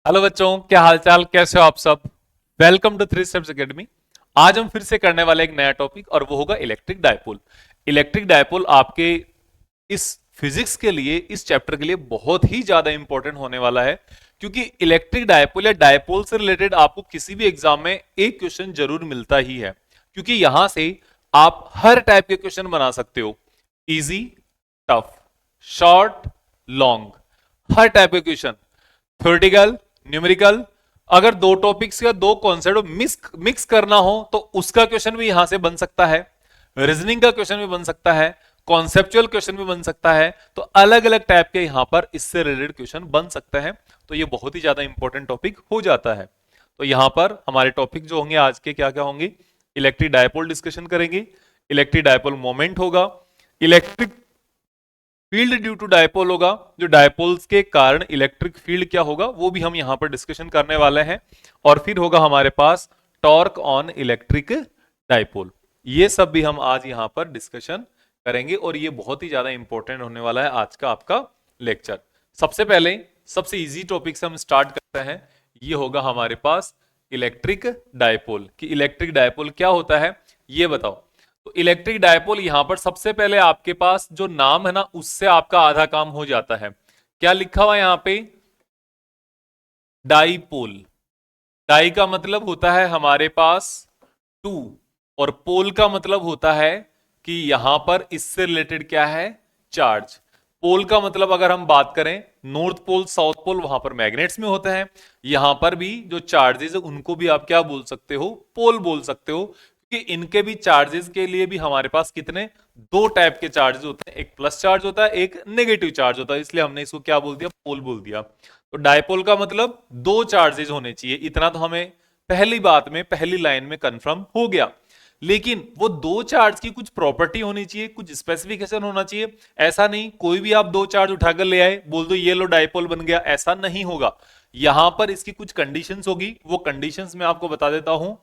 Hello बच्चों, क्या हालचाल, कैसे हो आप सब। Welcome to three steps academy. आज हम फिर से करने वाले एक नया टॉपिक और वो होगा इलेक्ट्रिक डायपोल। इलेक्ट्रिक डायपोल आपके इस फिजिक्स के लिए, इस चैप्टर के लिए बहुत ही ज्यादा इंपॉर्टेंट होने वाला है, क्योंकि इलेक्ट्रिक डायपोल या डायपोल से रिलेटेड आपको किसी भी एग्जाम में एक क्वेश्चन जरूर मिलता ही है, क्योंकि यहां से आप हर टाइप के क्वेश्चन बना सकते हो। इजी, टफ, शॉर्ट, लॉन्ग, हर टाइप के क्वेश्चन, थ्योरेटिकल, न्यूमेरिकल। अगर दो टॉपिक्स या दो कॉन्सेप्ट मिक्स करना हो तो उसका क्वेश्चन भी यहां से बन सकता है, रीजनिंग का क्वेश्चन भी बन सकता है, कॉन्सेप्चुअल क्वेश्चन भी बन सकता है। तो अलग अलग टाइप के यहां पर इससे रिलेटेड क्वेश्चन बन सकता है। तो ये बहुत ही ज्यादा इंपॉर्टेंट टॉपिक हो जाता है। तो यहां पर हमारे टॉपिक जो होंगे आज के, क्या क्या होंगे। इलेक्ट्रिक डायपोल डिस्कशन करेंगे, इलेक्ट्रिक डायपोल मोमेंट होगा, electric field due to dipole होगा, जो डायपोल्स के कारण इलेक्ट्रिक फील्ड क्या होगा वो भी हम यहां पर डिस्कशन करने वाले हैं। और फिर होगा हमारे पास टॉर्क ऑन इलेक्ट्रिक डायपोल। ये सब भी हम आज यहां पर डिस्कशन करेंगे और ये बहुत ही ज्यादा इंपॉर्टेंट होने वाला है आज का आपका लेक्चर। सबसे पहले सबसे इजी टॉपिक से हम स्टार्ट करते हैं। ये होगा हमारे पास इलेक्ट्रिक डायपोल। कि इलेक्ट्रिक डायपोल क्या होता है ये बताओ। तो इलेक्ट्रिक डायपोल यहां पर सबसे पहले आपके पास जो नाम है ना, उससे आपका आधा काम हो जाता है। क्या लिखा हुआ है यहां पे? डाईपोल। डाई का मतलब होता है हमारे पास टू, और पोल का मतलब होता है कि यहां पर इससे रिलेटेड क्या है, चार्ज। पोल का मतलब अगर हम बात करें, नॉर्थ पोल साउथ पोल वहां पर मैग्नेट्स में होते हैं। यहां पर भी जो चार्जेस है उनको भी आप क्या बोल सकते हो, पोल बोल सकते हो। कि इनके भी चार्जेस के लिए भी हमारे पास कितने, दो टाइप के चार्जेस होते हैं, एक प्लस चार्ज होता है, एक नेगेटिव चार्ज होता है, इसलिए हमने इसको क्या बोल दिया, पोल बोल दिया। तो डायपोल का मतलब दो चार्जेस होने चाहिए, इतना तो हमें पहली बात में, पहली लाइन में कंफर्म हो गया। लेकिन वो दो चार्ज की कुछ प्रॉपर्टी होनी चाहिए, कुछ स्पेसिफिकेशन होना चाहिए। ऐसा नहीं कोई भी आप दो चार्ज उठाकर ले आए, बोल दो ये लो डायपोल बन गया, ऐसा नहीं होगा। यहां पर इसकी कुछ कंडीशंस होगी, वो कंडीशंस मैं आपको बता देता हूं।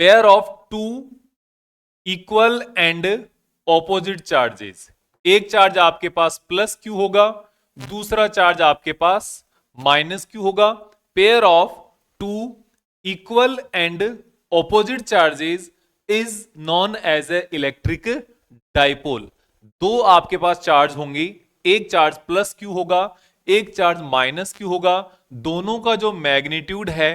Pair of two equal and opposite charges. एक चार्ज आपके पास प्लस क्यू होगा, दूसरा चार्ज आपके पास माइनस क्यू होगा। Pair of two equal and opposite charges is known as a electric dipole. दो आपके पास चार्ज होंगे, एक चार्ज प्लस क्यू होगा, एक चार्ज माइनस क्यू होगा। दोनों का जो मैग्नीट्यूड है,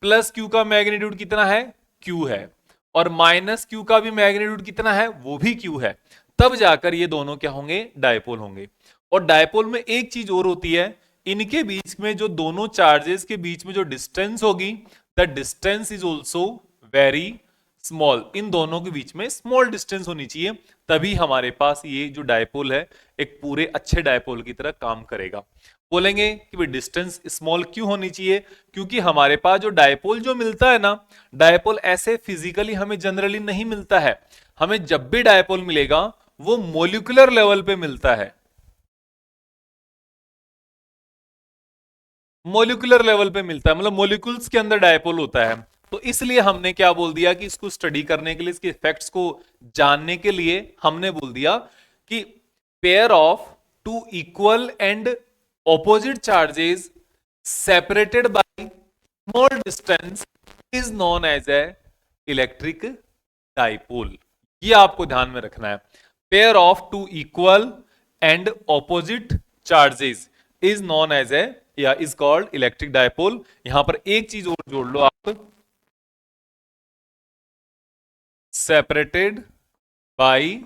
प्लस क्यू का मैग्नीट्यूड कितना है, क्यू है, और माइनस क्यू का भी मैग्नीट्यूड कितना है, वो भी क्यू है। तब जाकर ये दोनों क्या होंगे, डायपोल होंगे। और डायपोल में एक चीज और होती है, इनके बीच में जो दोनों चार्जेस के बीच में जो डिस्टेंस होगी, the distance is also very small. इन दोनों के बीच में स्मॉल डिस्टेंस होनी चाहिए, तभी हमारे पास ये जो डायपोल है एक पूरे अच्छे डायपोल की तरह काम करेगा। बोलेंगे कि भाई डिस्टेंस स्मॉल क्यों होनी चाहिए, क्योंकि हमारे पास जो डायपोल जो मिलता है ना, डायपोल ऐसे फिजिकली हमें जनरली नहीं मिलता है। हमें जब भी डायपोल मिलेगा वो मोलिकुलर लेवल पे मिलता है, मोलिकुलर लेवल पे मिलता है, मतलब मोलिकुल्स के अंदर डायपोल होता है। तो इसलिए हमने क्या बोल दिया कि इसको स्टडी करने के लिए, इसके इफेक्ट्स को जानने के लिए हमने बोल दिया कि pair of two equal and opposite charges separated by small distance is known as a electric dipole. ये आपको ध्यान में रखना है। Pair of two equal and opposite charges is known as a, या इज कॉल्ड इलेक्ट्रिक डायपोल। यहां पर एक चीज और जोड़ लो आप, सेपरेटेड बाय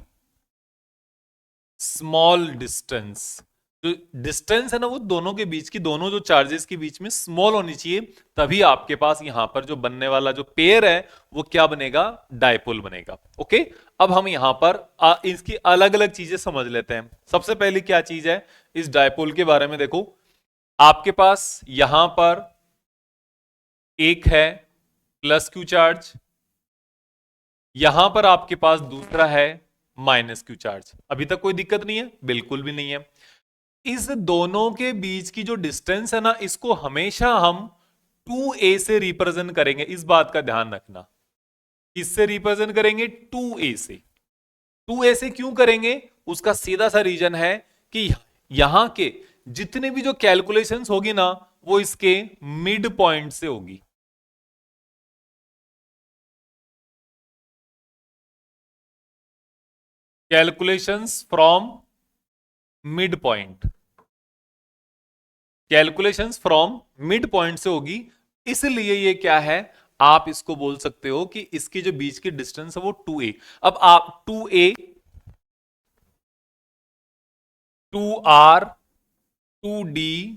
स्मॉल डिस्टेंस। जो डिस्टेंस है ना, वो दोनों के बीच की, दोनों जो चार्जेस के बीच में स्मॉल होनी चाहिए, तभी आपके पास यहां पर जो बनने वाला जो पेयर है वो क्या बनेगा, डायपोल बनेगा। ओके, अब हम यहां पर इसकी अलग अलग चीजें समझ लेते हैं। सबसे पहले क्या चीज है इस डायपोल के बारे में, देखो आपके पास यहां पर एक है प्लस क्यू चार्ज, यहां पर आपके पास दूसरा है माइनस क्यू चार्ज। अभी तक कोई दिक्कत नहीं है, बिल्कुल भी नहीं है। इस दोनों के बीच की जो डिस्टेंस है ना, इसको हमेशा हम 2a से रिप्रेजेंट करेंगे, इस बात का ध्यान रखना। किससे रिप्रेजेंट करेंगे, 2a से। 2a से क्यों करेंगे, उसका सीधा सा रीजन है कि यहां के जितनी भी जो कैलकुलेशंस होगी ना वो इसके मिड पॉइंट से होगी। Calculations from mid point, calculations from mid point से होगी। इसलिए ये क्या है, आप इसको बोल सकते हो कि इसके जो बीच की डिस्टेंस है वो 2a। अब आप 2a, 2r, 2d,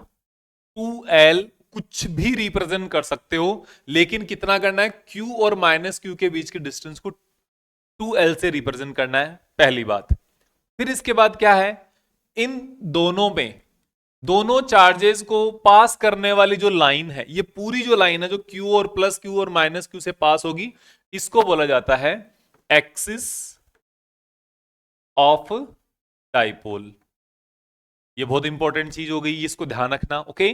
2l कुछ भी रिप्रेजेंट कर सकते हो, लेकिन कितना करना है, q और माइनस q के बीच की डिस्टेंस को 2l से रिप्रेजेंट करना है, पहली बात। फिर इसके बाद क्या है, इन दोनों में, दोनों चार्जेस को पास करने वाली जो लाइन है, ये पूरी जो लाइन है जो q और प्लस q और माइनस q से पास होगी, इसको बोला जाता है एक्सिस ऑफ डाइपोल। ये बहुत इंपॉर्टेंट चीज हो गई, इसको ध्यान रखना। ओके,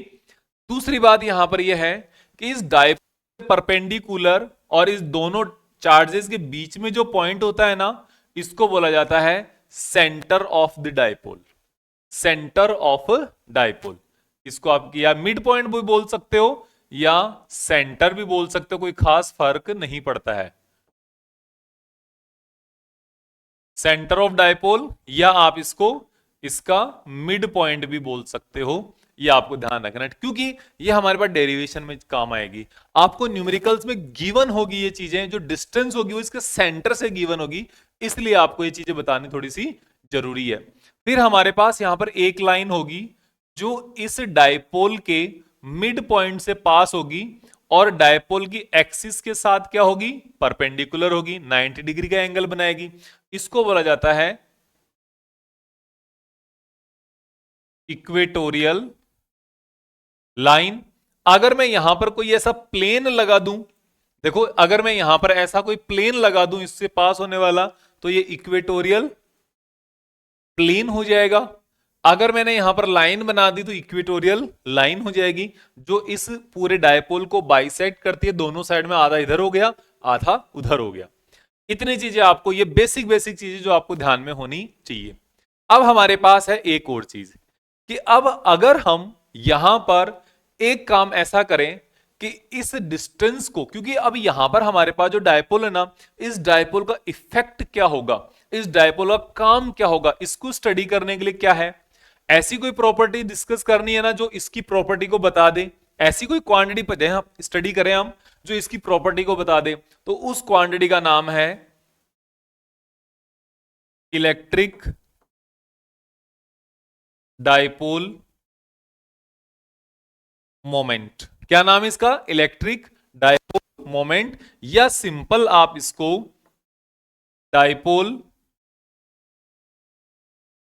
दूसरी बात यहां पर यह है कि इस डाइपोल परपेंडिकुलर और इस दोनों चार्जेस के बीच में जो पॉइंट होता है ना, इसको बोला जाता है centre of the dipole. Centre of dipole, इसको आप या मिड पॉइंट भी बोल सकते हो या सेंटर भी बोल सकते हो, कोई खास फर्क नहीं पड़ता है। सेंटर ऑफ डाइपोल या आप इसको इसका मिड पॉइंट भी बोल सकते हो, ये आपको ध्यान रखना है, क्योंकि ये हमारे पास डेरिवेशन में काम आएगी। आपको न्यूमेरिकल्स में गिवन होगी ये चीजें, जो डिस्टेंस होगी वो इसके सेंटर से गिवन होगी, इसलिए आपको ये चीजें बतानी थोड़ी सी जरूरी है। फिर हमारे पास यहां पर एक लाइन होगी जो इस डाइपोल के मिड पॉइंट से पास होगी और डाइपोल की एक्सिस के साथ क्या होगी, परपेंडिकुलर होगी, 90 डिग्री का एंगल बनाएगी। इसको बोला जाता है इक्वेटोरियल लाइन। अगर मैं यहां पर कोई ऐसा प्लेन लगा दूं, देखो अगर मैं यहां पर ऐसा कोई प्लेन लगा दूं इससे पास होने वाला, तो ये इक्वेटोरियल प्लेन हो जाएगा। अगर मैंने यहां पर लाइन बना दी तो इक्वेटोरियल लाइन हो जाएगी, जो इस पूरे डायपोल को बाइसेक्ट करती है, दोनों साइड में, आधा इधर हो गया आधा उधर हो गया। इतनी चीजें आपको, ये बेसिक बेसिक चीजें जो आपको ध्यान में होनी चाहिए। अब हमारे पास है एक और चीज कि अब अगर हम यहां पर एक काम ऐसा करें कि इस डिस्टेंस को, क्योंकि अब यहां पर हमारे पास जो डायपोल है ना, इस डायपोल का इफेक्ट क्या होगा, इस डायपोल का काम क्या होगा, इसको स्टडी करने के लिए क्या है, ऐसी कोई प्रॉपर्टी डिस्कस करनी है ना जो इसकी प्रॉपर्टी को बता दे। ऐसी कोई क्वांटिटी पर स्टडी करें हम जो इसकी प्रॉपर्टी को बता दे, तो उस क्वांटिटी का नाम है इलेक्ट्रिक डायपोल मोमेंट। क्या नाम है इसका, इलेक्ट्रिक डायपोल मोमेंट, या सिंपल आप इसको डायपोल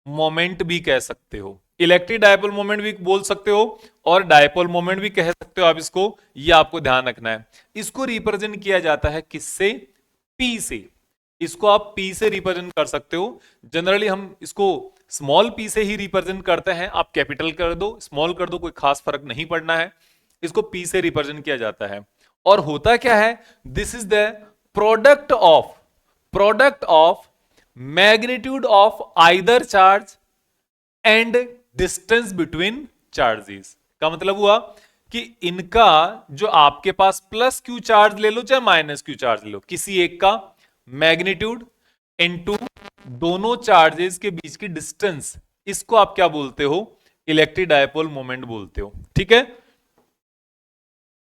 मोमेंट भी कह सकते हो। इलेक्ट्रिक डायपोल मोमेंट भी बोल सकते हो और डायपोल मोमेंट भी कह सकते हो आप इसको, ये आपको ध्यान रखना है। इसको रिप्रेजेंट किया जाता है किससे, पी से। इसको आप पी से रिप्रेजेंट कर सकते हो। जनरली हम इसको स्मॉल पी से ही रिप्रेजेंट करते हैं, आप कैपिटल कर दो स्मॉल कर दो, कोई खास फर्क नहीं पड़ना है, इसको पी से रिप्रेजेंट किया जाता है। और होता क्या है, this is the product of magnitude of either charge and distance between charges. का मतलब हुआ कि इनका जो आपके पास प्लस क्यू चार्ज ले लो चाहे माइनस क्यू चार्ज ले लो, किसी एक का मैग्नीट्यूड इनटू दोनों चार्जेस के बीच की डिस्टेंस, इसको आप क्या बोलते हो, इलेक्ट्रिक डायपोल मोमेंट बोलते हो। ठीक है,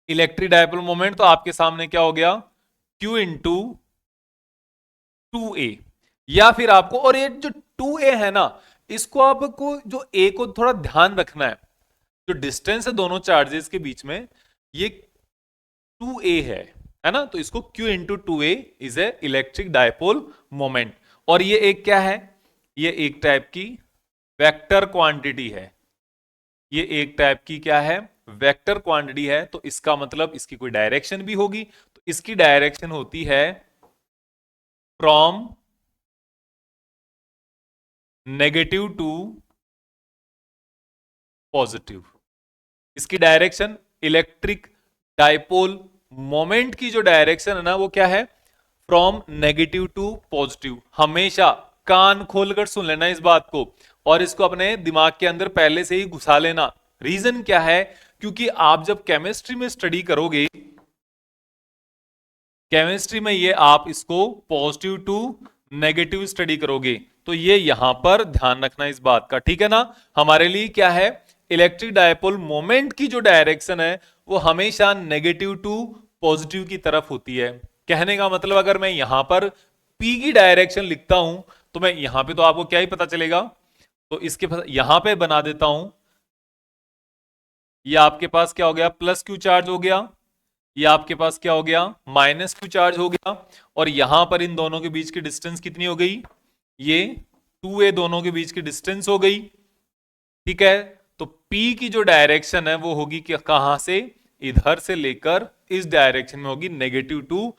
इलेक्ट्रिक डायपोल मोमेंट तो आपके सामने क्या हो गया, Q इंटू 2a, या फिर आपको, और ये जो 2a है ना, इसको आपको जो a को थोड़ा ध्यान रखना है, जो डिस्टेंस है दोनों चार्जेस के बीच में, ये 2a है ना, तो इसको Q into 2a is a electric dipole moment. और ये एक क्या है, ये एक टाइप की वेक्टर क्वांटिटी है, ये एक टाइप की क्या है, वेक्टर क्वांटिटी है। तो इसका मतलब इसकी कोई डायरेक्शन भी होगी, तो इसकी डायरेक्शन होती है फ्रॉम नेगेटिव टू पॉजिटिव। इसकी डायरेक्शन, इलेक्ट्रिक डायपोल मोमेंट की जो डायरेक्शन है ना, वो क्या है, फ्रॉम नेगेटिव टू पॉजिटिव। हमेशा कान खोलकर सुन लेना इस बात को, और इसको अपने दिमाग के अंदर पहले से ही घुसा लेना। रीजन क्या है? क्योंकि आप जब केमिस्ट्री में स्टडी करोगे, केमिस्ट्री में ये आप इसको पॉजिटिव टू नेगेटिव स्टडी करोगे, तो ये यहां पर ध्यान रखना इस बात का, ठीक है ना। हमारे लिए क्या है, इलेक्ट्रिक डायपोल मोमेंट की जो डायरेक्शन है वो हमेशा नेगेटिव टू पॉजिटिव की तरफ होती है। कहने का मतलब अगर मैं यहां पर P की डायरेक्शन लिखता हूं तो मैं यहां पे तो आपको क्या ही पता चलेगा, तो इसके यहां पे बना देता हूं, ये आपके पास क्या हो गया, प्लस क्यू चार्ज हो गया, ये आपके पास क्या हो गया, माइनस क्यू चार्ज हो गया, और यहां पर इन दोनों के बीच की डिस्टेंस कितनी हो गई, ये 2a दोनों के बीच की डिस्टेंस हो गई, ठीक है। तो P की जो डायरेक्शन है वो होगी कहां से, इधर से लेकर इस डायरेक्शन में होगी, नेगेटिव टू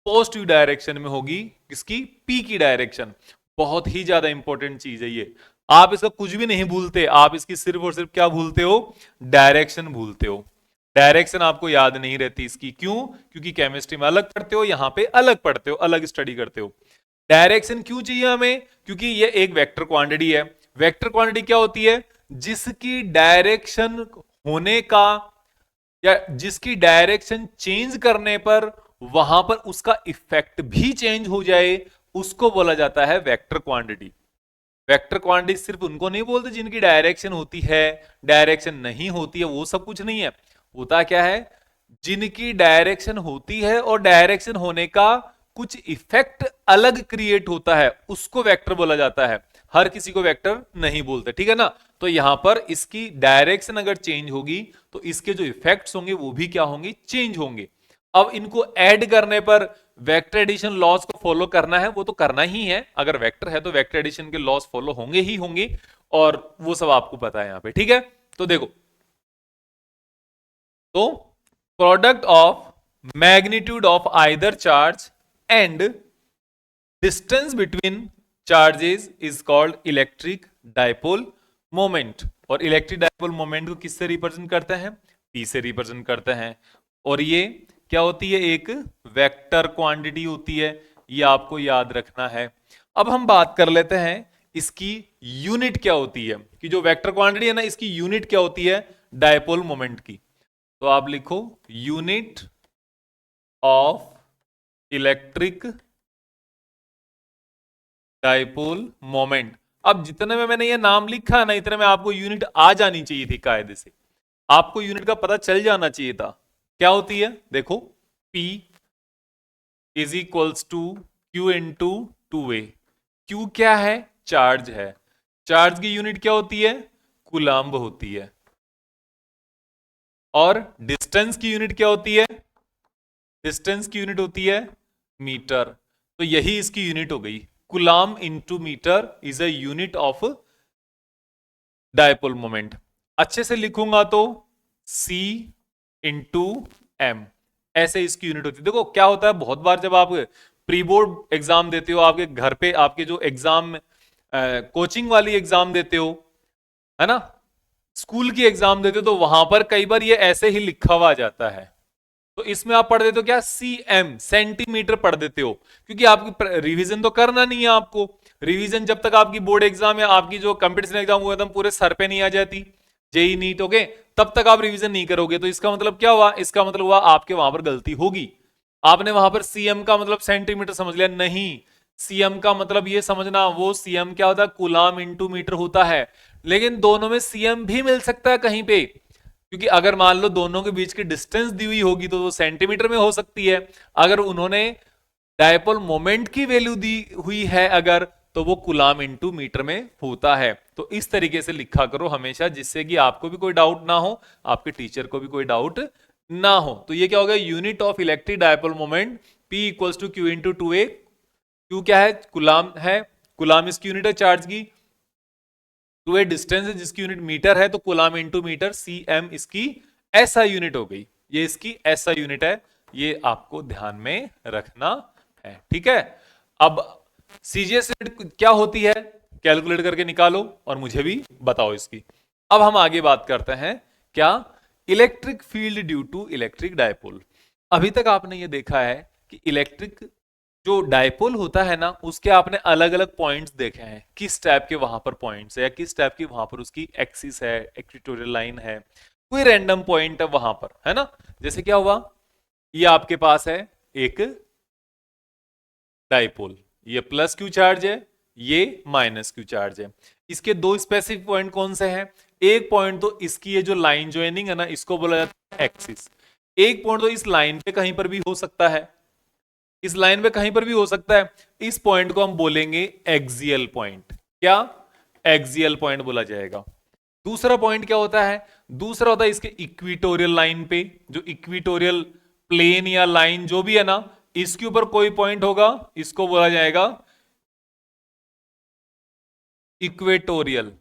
पॉजिटिव डायरेक्शन में होगी किसकी, P की डायरेक्शन। बहुत ही ज्यादा इंपॉर्टेंट चीज है ये, आप इसका कुछ भी नहीं भूलते, आप इसकी सिर्फ और सिर्फ क्या भूलते हो, डायरेक्शन भूलते हो। डायरेक्शन आपको याद नहीं रहती इसकी, क्यों, क्योंकि केमिस्ट्री में अलग पढ़ते हो, यहां पे अलग पढ़ते हो, अलग स्टडी करते हो। डायरेक्शन क्यों चाहिए हमें, क्योंकि ये एक वेक्टर क्वांटिटी है। वेक्टर क्वांटिटी क्या होती है, जिसकी डायरेक्शन होने का या जिसकी डायरेक्शन चेंज करने पर वहां पर उसका इफेक्ट भी चेंज हो जाए, उसको बोला जाता है वेक्टर क्वांटिटी। वेक्टर क्वांटिटी सिर्फ उनको नहीं बोलते जिनकी डायरेक्शन होती है, डायरेक्शन नहीं होती है वो सब कुछ नहीं है। होता क्या है, जिनकी डायरेक्शन होती है और डायरेक्शन होने का कुछ इफेक्ट अलग क्रिएट होता है, उसको वेक्टर बोला जाता है। हर किसी को वेक्टर नहीं बोलते, ठीक है ना। तो यहां पर इसकी डायरेक्शन अगर चेंज होगी तो इसके जो इफेक्ट्स होंगे वो भी क्या होंगे, चेंज होंगे। अब इनको ऐड करने पर वेक्टर एडिशन लॉस को फॉलो करना है, वो तो करना ही है, अगर वेक्टर है तो वेक्टर एडिशन के लॉस फॉलो होंगे ही होंगे, और वो सब आपको पता है यहां पे, ठीक है। तो देखो, तो product of magnitude of either charge and distance between charges is called electric dipole moment. और इलेक्ट्रिक डायपोल मोमेंट को किससे रिप्रेजेंट करते हैं, P से रिप्रेजेंट करते हैं। और ये क्या होती है, एक वेक्टर क्वांटिटी होती है, ये आपको याद रखना है। अब हम बात कर लेते हैं इसकी यूनिट क्या होती है, कि जो वेक्टर क्वांटिटी है ना, इसकी यूनिट क्या होती है डायपोल मोमेंट की। तो आप लिखो unit of electric dipole moment. अब जितने में मैंने ये नाम लिखा है ना, इतने में आपको यूनिट आ जानी चाहिए थी, कायदे से आपको यूनिट का पता चल जाना चाहिए था। क्या होती है, देखो, P is equals to Q into 2a। Q क्या है, चार्ज है, चार्ज की यूनिट क्या होती है, कूलम्ब होती है। और डिस्टेंस की यूनिट क्या होती है, डिस्टेंस की यूनिट होती है मीटर। तो यही इसकी यूनिट हो गई, coulomb into meter is a unit of dipole moment. अच्छे से लिखूंगा तो C इंटू एम, ऐसे इसकी यूनिट होती है। देखो क्या होता है, बहुत बार जब आप प्री बोर्ड एग्जाम देते हो, आपके घर पे आपके जो एग्जाम कोचिंग वाली एग्जाम देते हो, है ना, स्कूल की एग्जाम देते हो, तो वहां पर कई बार ये ऐसे ही लिखा हुआ जाता है। तो इसमें आप पढ़ देते हो क्या, CM, सेंटीमीटर पढ़ देते हो, क्योंकि आपकी रिवीजन तो करना नहीं है आपको। रिवीजन जब तक आपकी बोर्ड एग्जाम या आपकी जो कंपटीशन एग्जाम हुआ एकदम पूरे सर पे नहीं आ जाती, जेई नीट हो गए, तब तक आप रिवीजन नहीं करोगे। तो इसका मतलब क्या हुआ, इसका मतलब हुआ आपके वहां पर गलती होगी। आपने वहां पर CM का मतलब सेंटीमीटर समझ लिया, नहीं, CM का मतलब ये समझना, वो CM क्या होता है, कूलम्ब इंटू मीटर होता है। लेकिन दोनों में CM भी मिल सकता है कहीं पे, क्योंकि अगर मान लो दोनों के बीच की डिस्टेंस दी हुई होगी तो वो सेंटीमीटर में हो सकती है। अगर उन्होंने डायपोल मोमेंट की वैल्यू दी हुई है अगर, तो वो कूलम्ब इंटू मीटर में होता है। तो इस तरीके से लिखा करो हमेशा, जिससे कि आपको भी कोई डाउट ना हो, आपके टीचर को भी कोई डाउट ना हो। तो ये क्या हो गया, unit of electric dipole moment P equals to Q into 2a। Q क्या है, कूलम्ब है, कूलम्ब इसकी यूनिट है चार्ज की, 2a डिस्टेंस है जिसकी यूनिट मीटर है, तो कूलम्ब इंटू मीटर, CM इसकी ऐसा यूनिट हो गई, ये इसकी ऐसा यूनिट है, ये आपको ध्यान में रखना है, ठीक है। अब CGS यूनिट क्या होती है, कैलकुलेट करके निकालो और मुझे भी बताओ इसकी। अब हम आगे बात करते हैं क्या, electric field due to electric dipole. अभी तक आपने ये देखा है कि इलेक्ट्रिक जो डायपोल होता है ना, उसके आपने अलग अलग पॉइंट्स देखे हैं, किस टाइप के वहां पर पॉइंट्स है या किस टाइप की वहां पर उसकी एक्सिस है, इक्वेटोरियल लाइन है, कोई रैंडम पॉइंट है वहां पर, है ना। जैसे क्या हुआ, ये आपके पास है एक डायपोल, ये प्लस क्यू चार्ज है, ये माइनस क्यू चार्ज है। इसके दो स्पेसिफिक पॉइंट कौन से हैं? एक पॉइंट तो इसकी ये जो लाइन ज्वाइनिंग है ना, इसको बोला जाता है एक्सिस। एक पॉइंट तो इस लाइन पे कहीं पर भी हो सकता है, इस लाइन पे कहीं पर भी हो सकता है। इस पॉइंट को हम बोलेंगे एक्सियल पॉइंट। क्या? एक्सियल पॉइंट बोला जाएगा। दूसरा पॉइंट क्या होता है? दूसरा होता है इसके इक्विटोरियल लाइन पे, जो इक्विटोरियल प्लेन या लाइन जो भी है ना, इसके ऊपर कोई पॉइंट होगा, इसको बोला जाएगा इक्वेटोरियल,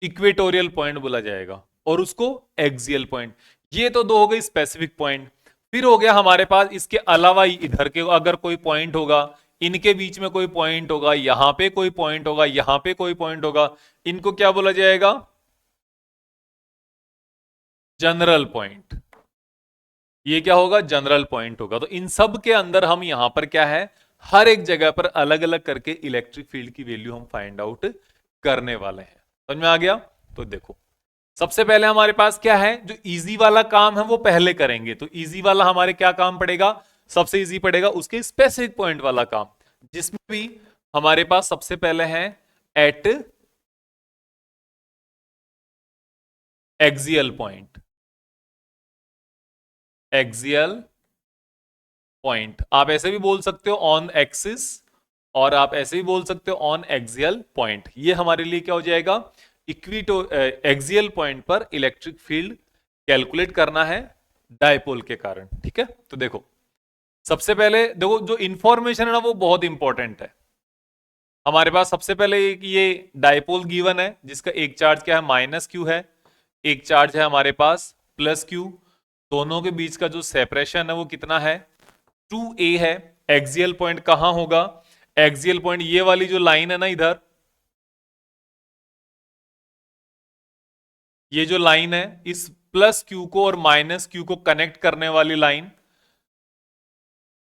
इक्वेटोरियल पॉइंट बोला जाएगा, और उसको एक्सियल पॉइंट। ये तो दो हो गए स्पेसिफिक पॉइंट। फिर हो गया हमारे पास इसके अलावा इधर के अगर कोई पॉइंट होगा, इनके बीच में कोई पॉइंट होगा, यहां पे कोई पॉइंट होगा, यहां पे कोई पॉइंट होगा, इनको क्या बोला जाएगा? General point. ये क्या होगा? जनरल पॉइंट होगा। तो इन सब के अंदर हम यहां पर क्या है, हर एक जगह पर अलग अलग करके इलेक्ट्रिक फील्ड की वैल्यू हम फाइंड आउट करने वाले हैं। समझ में आ गया? तो देखो, सबसे पहले हमारे पास क्या है, जो इजी वाला काम है वो पहले करेंगे। तो इजी वाला हमारे क्या काम पड़ेगा? सबसे इजी पड़ेगा उसके स्पेसिफिक पॉइंट वाला काम, जिसमें भी हमारे पास सबसे पहले है eight axial point. Axial point आप ऐसे भी बोल सकते हो ऑन एक्सिस, और आप ऐसे भी बोल सकते हो ऑन एक्सियल पॉइंट। ये हमारे लिए क्या हो जाएगा? इक्विटो एक्सियल पॉइंट पर इलेक्ट्रिक फील्ड कैलकुलेट करना है डायपोल के कारण। ठीक है, तो देखो, सबसे पहले देखो, जो इंफॉर्मेशन है ना वो बहुत इंपॉर्टेंट है। हमारे पास सबसे पहले ये डायपोल गिवन है, जिसका एक चार्ज क्या है, माइनस क्यू है, एक चार्ज है हमारे पास प्लस क्यू। दोनों के बीच का जो सेपरेशन है वो कितना है? 2a है। एक्सियल पॉइंट कहां होगा? एक्सियल पॉइंट ये वाली जो लाइन है ना इधर, ये जो लाइन है, इस प्लस क्यू को और माइनस क्यू को कनेक्ट करने वाली लाइन,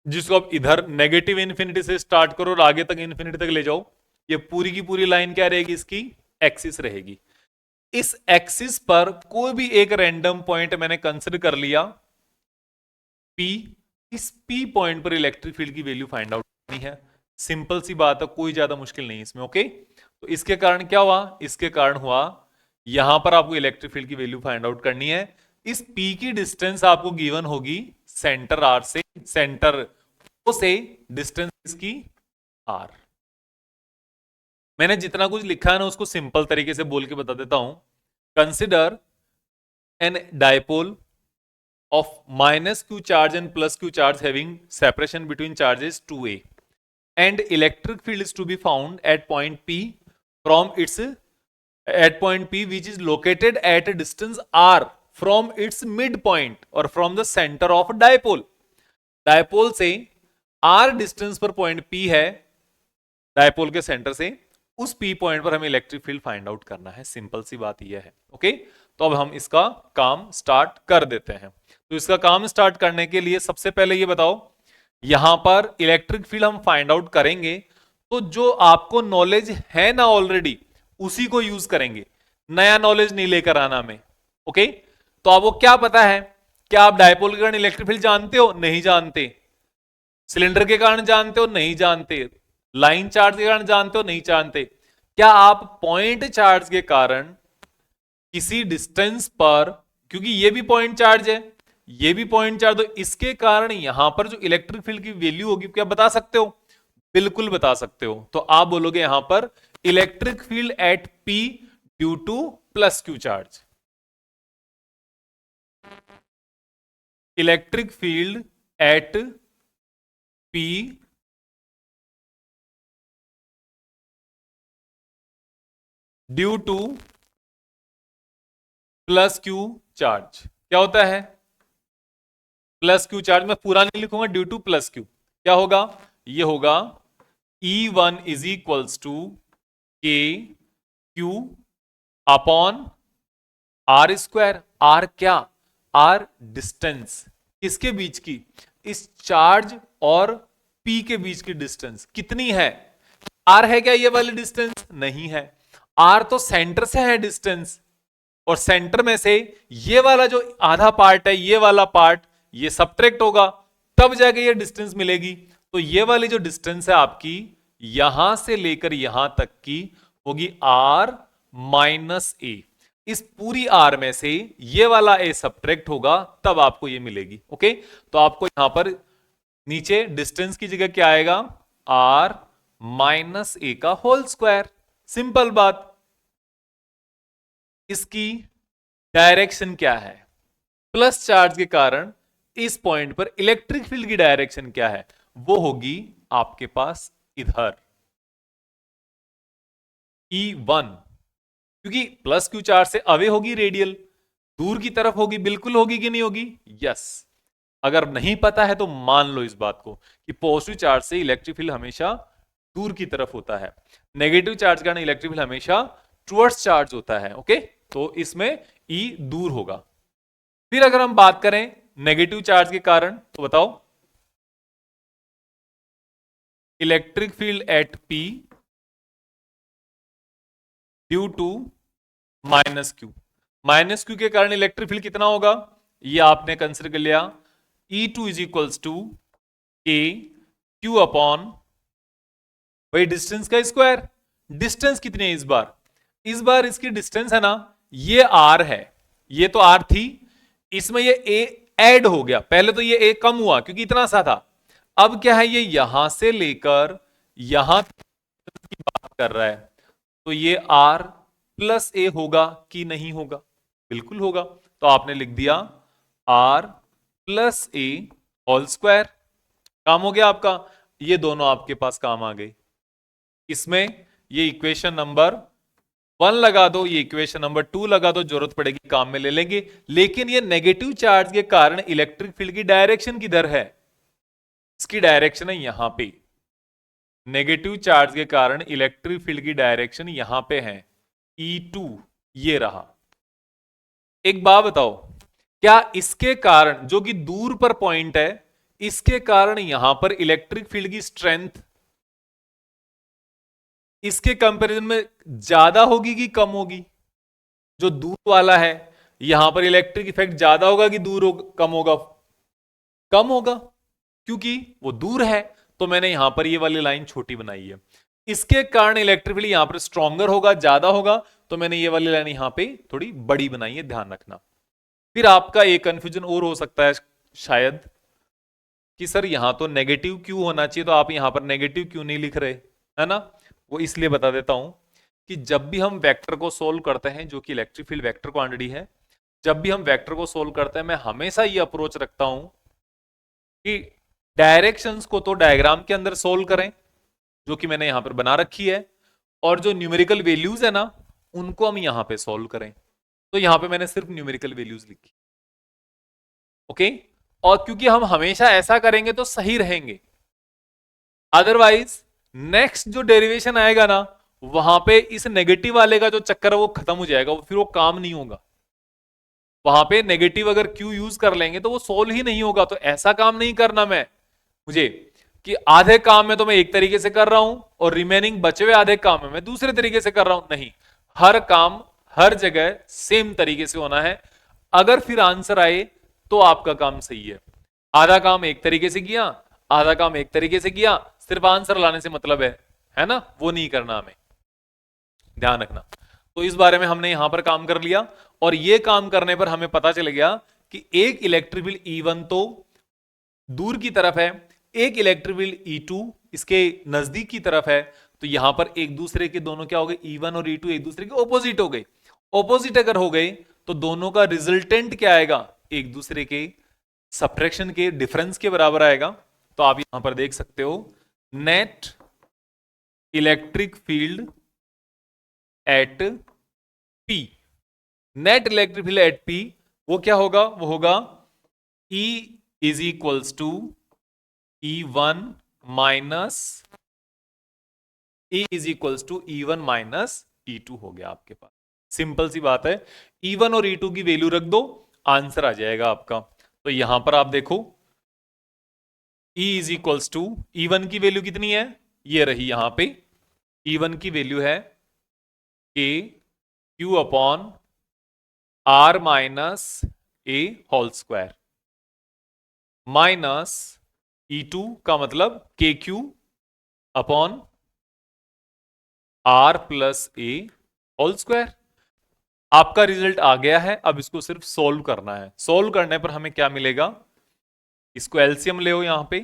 जिसको आप इधर नेगेटिव इंफिनिटी से स्टार्ट करो और आगे तक इंफिनिटी तक ले जाओ, ये पूरी की पूरी लाइन क्या रहेगी? इसकी एक्सिस रहेगी। इस एक्सिस पर कोई भी एक रैंडम पॉइंट मैंने कंसिडर कर लिया P। इस P पॉइंट पर इलेक्ट्रिक फील्ड की वैल्यू फाइंड आउट करनी है। सिंपल सी बात है, कोई ज्यादा मुश्किल नहीं इसमें। ओके, तो इसके कारण क्या हुआ? इसके कारण हुआ यहां पर आपको इलेक्ट्रिक फील्ड की वैल्यू फाइंड आउट करनी है। इस P की डिस्टेंस आपको गिवन होगी सेंटर R से, सेंटर O से डिस्टेंस इसकी R। मैंने जितना कुछ लिखा है ना उसको सिंपल तरीके से बोल के बता देता हूं। Consider N dipole of minus q charge and plus q charge having separation between charges 2a, and electric field is to be found at point P from its at point P which is located at a distance r from its midpoint or from the center of dipole। Dipole से r distance पर point P है, dipole के centre से, उस P point पर हमें electric field find out करना है। सिंपल सी बात यह है। ओके, तो अब हम इसका काम स्टार्ट कर देते हैं। तो इसका काम स्टार्ट करने के लिए सबसे पहले ये बताओ, यहां पर इलेक्ट्रिक फील्ड हम फाइंड आउट करेंगे तो जो आपको नॉलेज है ना ऑलरेडी, उसी को यूज करेंगे, नया नॉलेज नहीं लेकर आना हमें। ओके, तो आपको क्या पता है? क्या आप डायपोल के कारण इलेक्ट्रिक फील्ड जानते हो? नहीं जानते। सिलेंडर के कारण जानते हो? नहीं जानते। लाइन चार्ज के कारण जानते हो? नहीं जानते। क्या आप पॉइंट चार्ज के कारण किसी डिस्टेंस पर, क्योंकि ये भी पॉइंट चार्ज है, ये भी पॉइंट चार्ज, तो इसके कारण यहां पर जो इलेक्ट्रिक फील्ड की वैल्यू होगी, क्या बता सकते हो? बिल्कुल बता सकते हो। तो आप बोलोगे यहां पर electric field at P due two plus Q charge. Electric field at P due two plus Q charge. क्या होता है प्लस क्यू चार्ज? मैं पूरा नहीं लिखूंगा, ड्यू टू प्लस क्यू। क्या होगा? ये होगा E1 is equals to K Q upon are square. R क्या? R distance. किसके बीच की, इस चार्ज और पी के बीच की डिस्टेंस कितनी है, आर है क्या ये वाली डिस्टेंस, नहीं है, आर तो सेंटर से है डिस्टेंस, और सेंटर में से ये वाला जो आधा पार्ट है, ये वाला पार्ट ये सबट्रैक्ट होगा, तब जाके ये डिस्टेंस मिलेगी। तो ये वाली जो डिस्टेंस है आपकी यहां से लेकर यहां तक की होगी आर माइनस ए। इस पूरी आर में से ये वाला ए सबट्रैक्ट होगा, तब आपको ये मिलेगी। ओके, तो आपको यहां पर नीचे डिस्टेंस की जगह क्या आएगा, आर माइनस ए का होल स्क्वायर। सिंपल बात। इसकी डायरेक्शन क्या है, प्लस चार्ज के कारण इस पॉइंट पर इलेक्ट्रिक फील्ड की डायरेक्शन क्या है, वो होगी आपके पास इधर E1, क्योंकि प्लस क्यू चार्ज से अवे होगी रेडियल, दूर की तरफ होगी, बिल्कुल होगी कि नहीं होगी, यस। अगर नहीं पता है तो मान लो इस बात को कि पॉजिटिव चार्ज से इलेक्ट्रिक फील्ड हमेशा दूर की तरफ होता है, नेगेटिव चार्ज का इलेक्ट्रिक फील्ड हमेशा टुवर्ड्स चार्ज होता है। ओके, तो इसमें E दूर होगा। फिर अगर हम बात करें नेगेटिव चार्ज के कारण, तो बताओ electric field at P due to minus Q के कारण इलेक्ट्रिक फील्ड कितना होगा, ये आपने कंसिडर कर लिया E2 is equals to K Q upon वही डिस्टेंस का स्क्वायर। डिस्टेंस कितनी है इस बार इसकी डिस्टेंस है ना, ये आर है, ये तो आर थी, इसमें ये ए ऐड हो गया, पहले तो ये ए कम हुआ क्योंकि इतना सा था, अब क्या है ये यहां से लेकर यहां की बात कर रहा है, तो ये आर प्लस ए होगा कि नहीं होगा, बिल्कुल होगा। तो आपने लिख दिया r plus a whole square, काम हो गया आपका, ये दोनों आपके पास काम आ गए। इसमें ये इक्वेशन नंबर 1 लगा दो, ये इक्वेशन नंबर 2 लगा दो, जरूरत पड़ेगी काम में ले लेंगे। लेकिन ये नेगेटिव चार्ज के कारण इलेक्ट्रिक फील्ड की डायरेक्शन किधर है, इसकी डायरेक्शन है यहां पे, नेगेटिव चार्ज के कारण इलेक्ट्रिक फील्ड की डायरेक्शन यहां पे है E2, ये रहा। एक बात बताओ, क्या इसके कारण जो कि दूर पर पॉइंट है, इसके कारण यहां पर इलेक्ट्रिक फील्ड की स्ट्रेंथ इसके कंपैरिजन में ज्यादा होगी कि कम होगी, जो दूर वाला है यहां पर इलेक्ट्रिक इफेक्ट ज्यादा होगा कि कम होगा, कम होगा क्योंकि वो दूर है। तो मैंने यहां पर ये वाली लाइन छोटी बनाई है, इसके कारण इलेक्ट्रिक फील्ड यहां पर स्ट्रॉन्गर होगा, ज्यादा होगा, तो मैंने ये वाली लाइन यहां पे थोड़ी बड़ी बनाई है, ध्यान रखना। फिर आपका एक कंफ्यूजन और हो सकता है शायद कि सर यहां तो नेगेटिव क्यू होना चाहिए, तो आप यहां पर नेगेटिव क्यू नहीं लिख रहे, है ना। वो इसलिए बता देता हूं कि जब भी हम वेक्टर को सोल्व करते हैं, जो कि इलेक्ट्रिक फील्ड वेक्टर क्वांटिटी है, जब भी हम वेक्टर को सोल्व करते हैं, मैं हमेशा ये अप्रोच रखता हूं कि डायरेक्शंस को तो डायग्राम के अंदर सोल्व करें, जो कि मैंने यहां पर बना रखी है, और जो न्यूमेरिकल वैल्यूज है ना, उनको हम यहां पे सोल्व करें। तो यहां पे मैंने सिर्फ न्यूमेरिकल वैल्यूज लिखी। ओके, और क्योंकि हम हमेशा ऐसा करेंगे तो सही रहेंगे, अदरवाइज नेक्स्ट जो डेरिवेशन आएगा ना, वहां पे इस नेगेटिव वाले का जो चक्कर है वो खत्म हो जाएगा, फिर वो काम नहीं होगा। वहां पे नेगेटिव अगर क्यू यूज कर लेंगे तो वो सोल्व ही नहीं होगा। तो ऐसा काम नहीं करना मुझे कि आधे काम में तो मैं एक तरीके से कर रहा हूं और रिमेनिंग बचे हुए आधे काम में मैं दूसरे तरीके से कर रहा हूं, नहीं, हर काम हर जगह सेम तरीके से होना है। अगर फिर आंसर आए तो आपका काम सही है, आधा काम एक तरीके से किया, आधा काम एक तरीके से किया, सिर्फ आंसर लाने से मतलब है ना, वो नहीं करना हमें, ध्यान रखना। तो इस बारे में हमने यहां पर काम कर लिया, और ये काम करने पर हमें पता चल गया कि एक इलेक्ट्रिक फील्ड E1 तो दूर की तरफ है, एक इलेक्ट्रिक फील्ड E2 इसके नजदीक की तरफ है। तो यहां पर एक दूसरे के दोनों क्या हो गए, E1 और E2 एक दूसरे के ऑपोजिट हो गए। ऑपोजिट अगर हो गए तो दोनों का रिजल्टेंट क्या आएगा, एक दूसरे के सब्ट्रैक्शन के डिफरेंस के बराबर आएगा। तो आप यहां पर देख सकते हो net electric field at P, net electric field at P वो क्या होगा, वो होगा E is equals to E1 minus E is equals to E1 minus E2 हो गया आपके पास। सिंपल सी बात है, E1 और E2 की वैल्यू रख दो, आंसर आ जाएगा आपका। तो यहां पर आप देखो E is equals to E1 की वैल्यू कितनी है, ये रही यहां पे E1 की वैल्यू है k Q upon are minus a whole square minus E2 का मतलब k Q upon r plus a whole square. आपका रिजल्ट आ गया है, अब इसको सिर्फ सोल्व करना है। सोल्व करने पर हमें क्या मिलेगा, इसको एलसीएम ले यहां पे,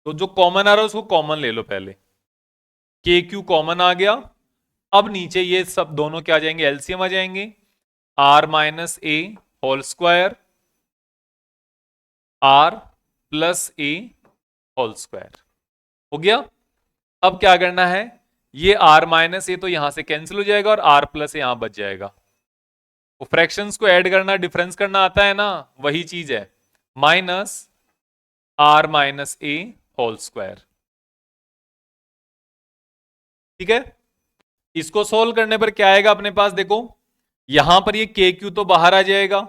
तो जो कॉमन आ रहा है उसको कॉमन ले लो पहले, के क्यू कॉमन आ गया। अब नीचे ये सब दोनों क्या आ जाएंगे, एलसीएम आ जाएंगे, r minus a whole square r plus a whole square हो गया। अब क्या करना है, ये आर माइनस ए तो यहां से कैंसिल हो जाएगा और आर प्लस यहां बच जाएगा। वो फ्रैक्शंस को ऐड करना डिफरेंस करना आता है ना, वही चीज है, minus r minus a whole square. ठीक है, इसको सोल्व करने पर क्या आएगा अपने पास, देखो यहां पर ये के क्यू तो बाहर आ जाएगा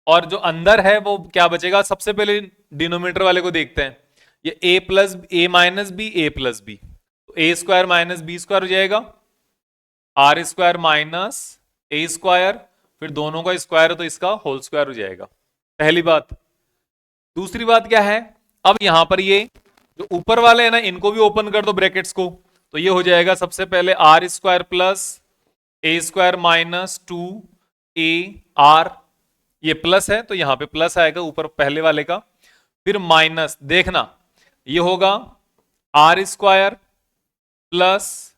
और जो अंदर है वो क्या बचेगा। सबसे पहले डिनोमिनेटर वाले को देखते हैं, ये a plus a minus b a plus b, तो a square minus b square हो जाएगा, आर स्क्वायर माइनस ए स्क्वायर, फिर दोनों का स्क्वायर है तो इसका होल स्क्वायर हो जाएगा, पहली बात। दूसरी बात क्या है, अब यहां पर ये जो ऊपर वाले हैं ना, इनको भी ओपन कर दो ब्रैकेट्स को, तो ये हो जाएगा सबसे पहले r square plus A square minus 2 a r, ये प्लस है तो यहां पे प्लस आएगा ऊपर पहले वाले का, फिर माइनस, देखना ये होगा आर स्क्वायर प्लस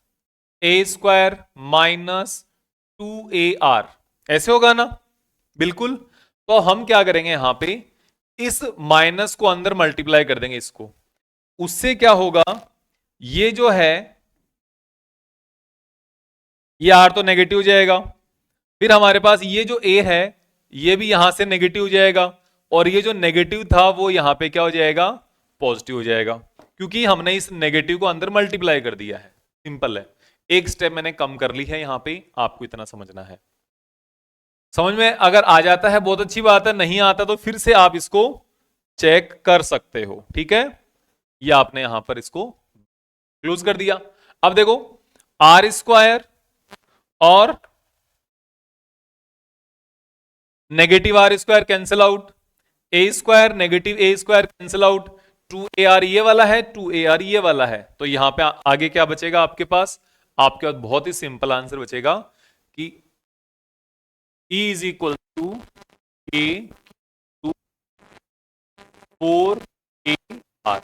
ए स्क्वायर माइनस 2 AR, ऐसे होगा ना, बिल्कुल। तो हम क्या करेंगे यहां पे, इस माइनस को अंदर मल्टीप्लाई कर देंगे इसको, उससे क्या होगा, ये जो है ये आर तो नेगेटिव हो जाएगा, फिर हमारे पास ये जो ए है ये भी यहां से नेगेटिव हो जाएगा, और ये जो नेगेटिव था वो यहां पे क्या हो जाएगा, पॉजिटिव हो जाएगा, क्योंकि हमने इस नेगेटिव को अंदर मल्टीप्लाई कर दिया है। सिंपल है, एक स्टेप मैंने कम कर ली है यहां पे, आपको इतना समझना है। समझ में अगर आ जाता है बहुत अच्छी बात है, नहीं आता तो फिर से आप इसको चेक कर सकते हो। ठीक है, ये आपने यहां पर इसको क्लोज कर दिया। अब देखो आर स्क्वायर और negative r square cancel out, a square negative a square cancel out, 2 AR ये वाला है 2 AR ये वाला है, तो यहां पे आगे क्या बचेगा आपके पास, आपके पास बहुत ही सिंपल आंसर बचेगा कि E is equal to a 4 AR,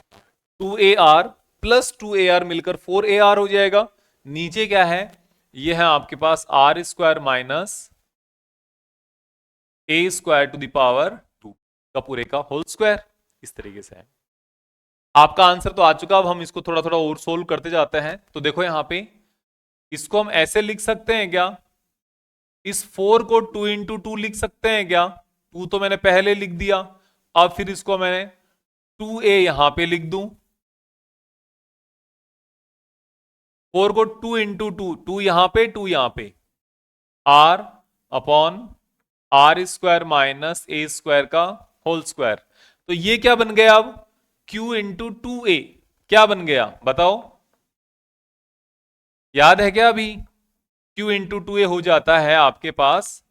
2 AR plus 2 AR मिलकर 4 AR हो जाएगा। नीचे क्या है, ये है आपके पास R square minus A square to the power 2 का पूरे का होल स्क्वायर, इस तरीके से है। आपका आंसर तो आ चुका, अब हम इसको थोड़ा थोड़ा और सोल्व करते जाते हैं। तो देखो यहां पे इसको हम ऐसे लिख सकते हैं क्या, इस 4 को 2 इंटू 2 लिख सकते हैं क्या, 2 तो मैंने पहले लिख दिया, अब फिर इसको मैंने 2A यहां पे लिख दूं, 4 को 2 इंटू 2, 2 यहां पे 2 यहां पे, r upon are square minus A square का होल स्क्वायर, तो ये क्या बन गया अब, Q इंटू 2A, क्या बन गया बताओ, याद है क्या अभी, Q इंटू 2A हो जाता है आपके पास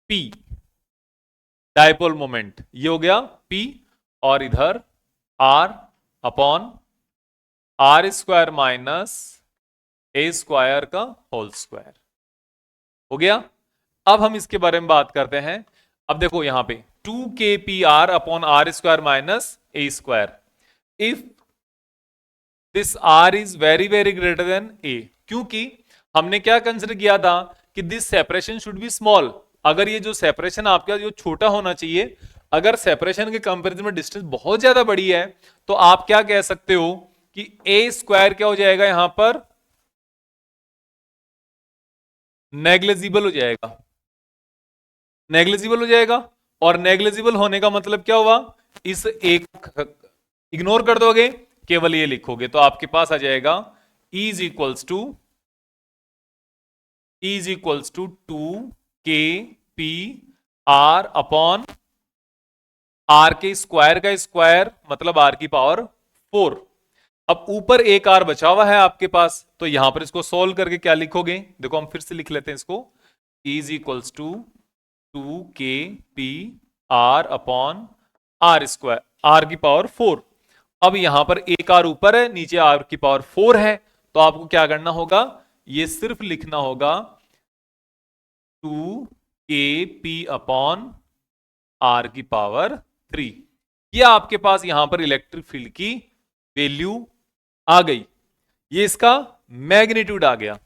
P, डायपोल मोमेंट, ये हो गया P, और इधर R upon are square minus A square का होल स्क्वायर हो गया। अब हम इसके बारे में बात करते हैं। अब देखो यहां पे 2kpr upon are square minus A square, if this r is very very greater than a, क्योंकि हमने क्या कंसिडर किया था कि this separation should be small, अगर ये जो सेपरेशन आपका जो छोटा होना चाहिए, अगर सेपरेशन के कंपैरिजन में डिस्टेंस बहुत ज्यादा बड़ी है, तो आप क्या कह सकते हो कि ए स्क्वायर क्या हो जाएगा यहां पर, नेग्लिजिबल हो जाएगा, नेग्लिजिबल हो जाएगा। और नेग्लिजिबल होने का मतलब क्या हुआ, इस एक इग्नोर कर दोगे, केवल ये लिखोगे, तो आपके पास आ जाएगा is equals to 2 k p are upon r के स्क्वायर का स्क्वायर मतलब आर की पावर 4। अब ऊपर एक आर बचा हुआ है आपके पास, तो यहां पर इसको सोल्व करके क्या लिखोगे, देखो हम फिर से लिख लेते हैं इसको, is equals to 2 k p are upon are square, R की पावर 4। अब यहां पर एक आर ऊपर है, नीचे आर की पावर 4 है, तो आपको क्या करना होगा, ये सिर्फ लिखना होगा 2 k p अपॉन आर की पावर 3। ये आपके पास यहां पर इलेक्ट्रिक फील्ड की वैल्यू आ गई, ये इसका मैग्नीट्यूड आ गया।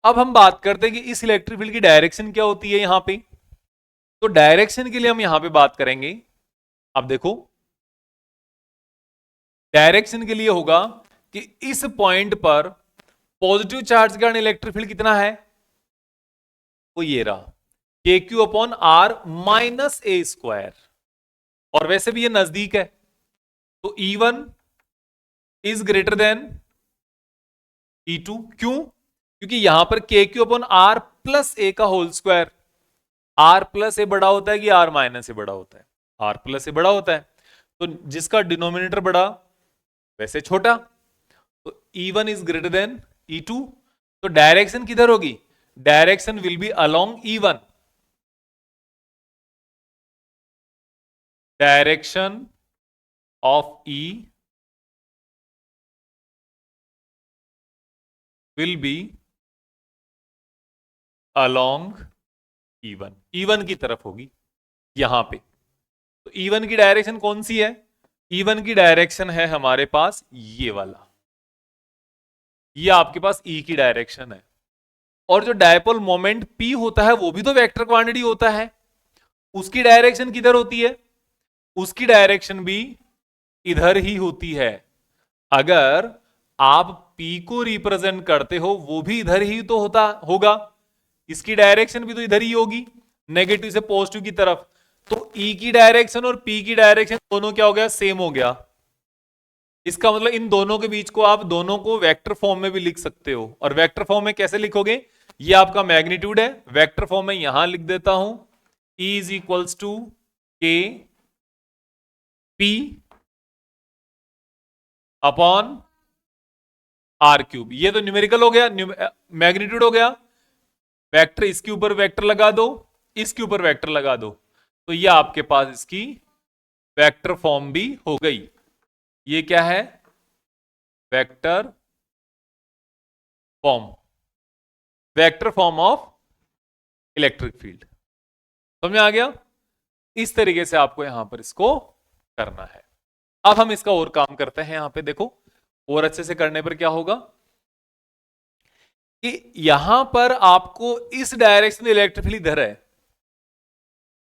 अब हम बात करते हैं कि इस इलेक्ट्रिक फील्ड की डायरेक्शन क्या होती है यहां पे। तो डायरेक्शन के लिए हम यहां पे बात करेंगे, अब देखो डायरेक्शन के लिए होगा कि इस पॉइंट पर पॉजिटिव चार्ज के कारण इलेक्ट्रिक फील्ड कितना है, वो ये रहा K Q upon are minus A square, और वैसे भी ये नजदीक है, तो E1 is greater than E2। क्यों, क्योंकि यहां पर के क्यू अपॉन आर प्लस ए का होल स्क्वायर, आर प्लस ए बड़ा होता है कि आर माइनस ए बड़ा होता है, आर प्लस ए बड़ा होता है, तो जिसका डिनोमिनेटर बड़ा वैसे छोटा, तो E1 is greater than E2। तो डायरेक्शन किधर होगी, direction will be along E1, direction of E will be along E1, E1 की तरफ होगी यहां पे। तो E1 की डायरेक्शन कौन सी है, E1 की डायरेक्शन है हमारे पास ये वाला, ये आपके पास E की डायरेक्शन है। और जो डायपोल मोमेंट P होता है वो भी तो वेक्टर क्वांटिटी होता है, उसकी डायरेक्शन किधर होती है, उसकी डायरेक्शन भी इधर ही होती है। अगर आप P को रिप्रेजेंट करते हो वो भी इधर ही तो होता होगा, इसकी डायरेक्शन भी तो इधर ही होगी, नेगेटिव से पॉजिटिव की तरफ। तो E की डायरेक्शन और P की डायरेक्शन दोनों क्या हो गया, सेम हो गया। इसका मतलब इन दोनों के बीच को आप दोनों को वेक्टर फॉर्म में भी लिख सकते हो। और वेक्टर फॉर्म में कैसे लिखोगे, ये आपका मैग्नीट्यूड है, वेक्टर फॉर्म में यहां लिख देता हूं E इज इक्वल्स टू के पी अपॉन आर क्यूब, ये तो न्यूमेरिकल हो गया, मैग्नीट्यूड हो गया। वेक्टर इसके ऊपर वेक्टर लगा दो, इसके ऊपर वेक्टर लगा दो, तो ये आपके पास इसकी वेक्टर फॉर्म भी हो गई। ये क्या है, vector form, vector form of electric field. समझ में आ गया, इस तरीके से आपको यहां पर इसको करना है। अब हम इसका और काम करते हैं, यहां पे देखो और अच्छे से करने पर क्या होगा कि यहां पर आपको इस डायरेक्शन में इलेक्ट्रिक फील्ड इधर है,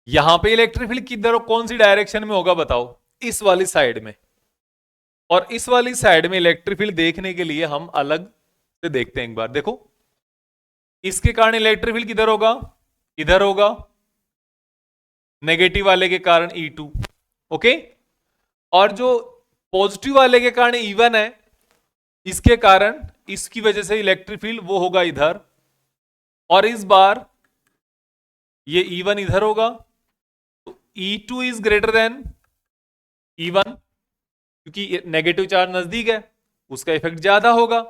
यहां पे इलेक्ट्रिक फील्ड किधर कौन सी डायरेक्शन में होगा बताओ, इस वाली साइड में। और इस वाली साइड में इलेक्ट्रिक फील्ड देखने के लिए हम अलग से देखते हैं एक बार, देखो इसके कारण इलेक्ट्रिक फील्ड किधर होगा, इधर होगा, नेगेटिव वाले के कारण E2, ओके। और जो पॉजिटिव वाले के कारण E1 है, इसके कारण इसकी वजह से इलेक्ट्रिक फील्ड वो होगा इधर, और इस बार ये E1 इधर होगा, तो E2 is greater than E1, क्योंकि नेगेटिव चार्ज नजदीक है, उसका इफेक्ट ज्यादा होगा,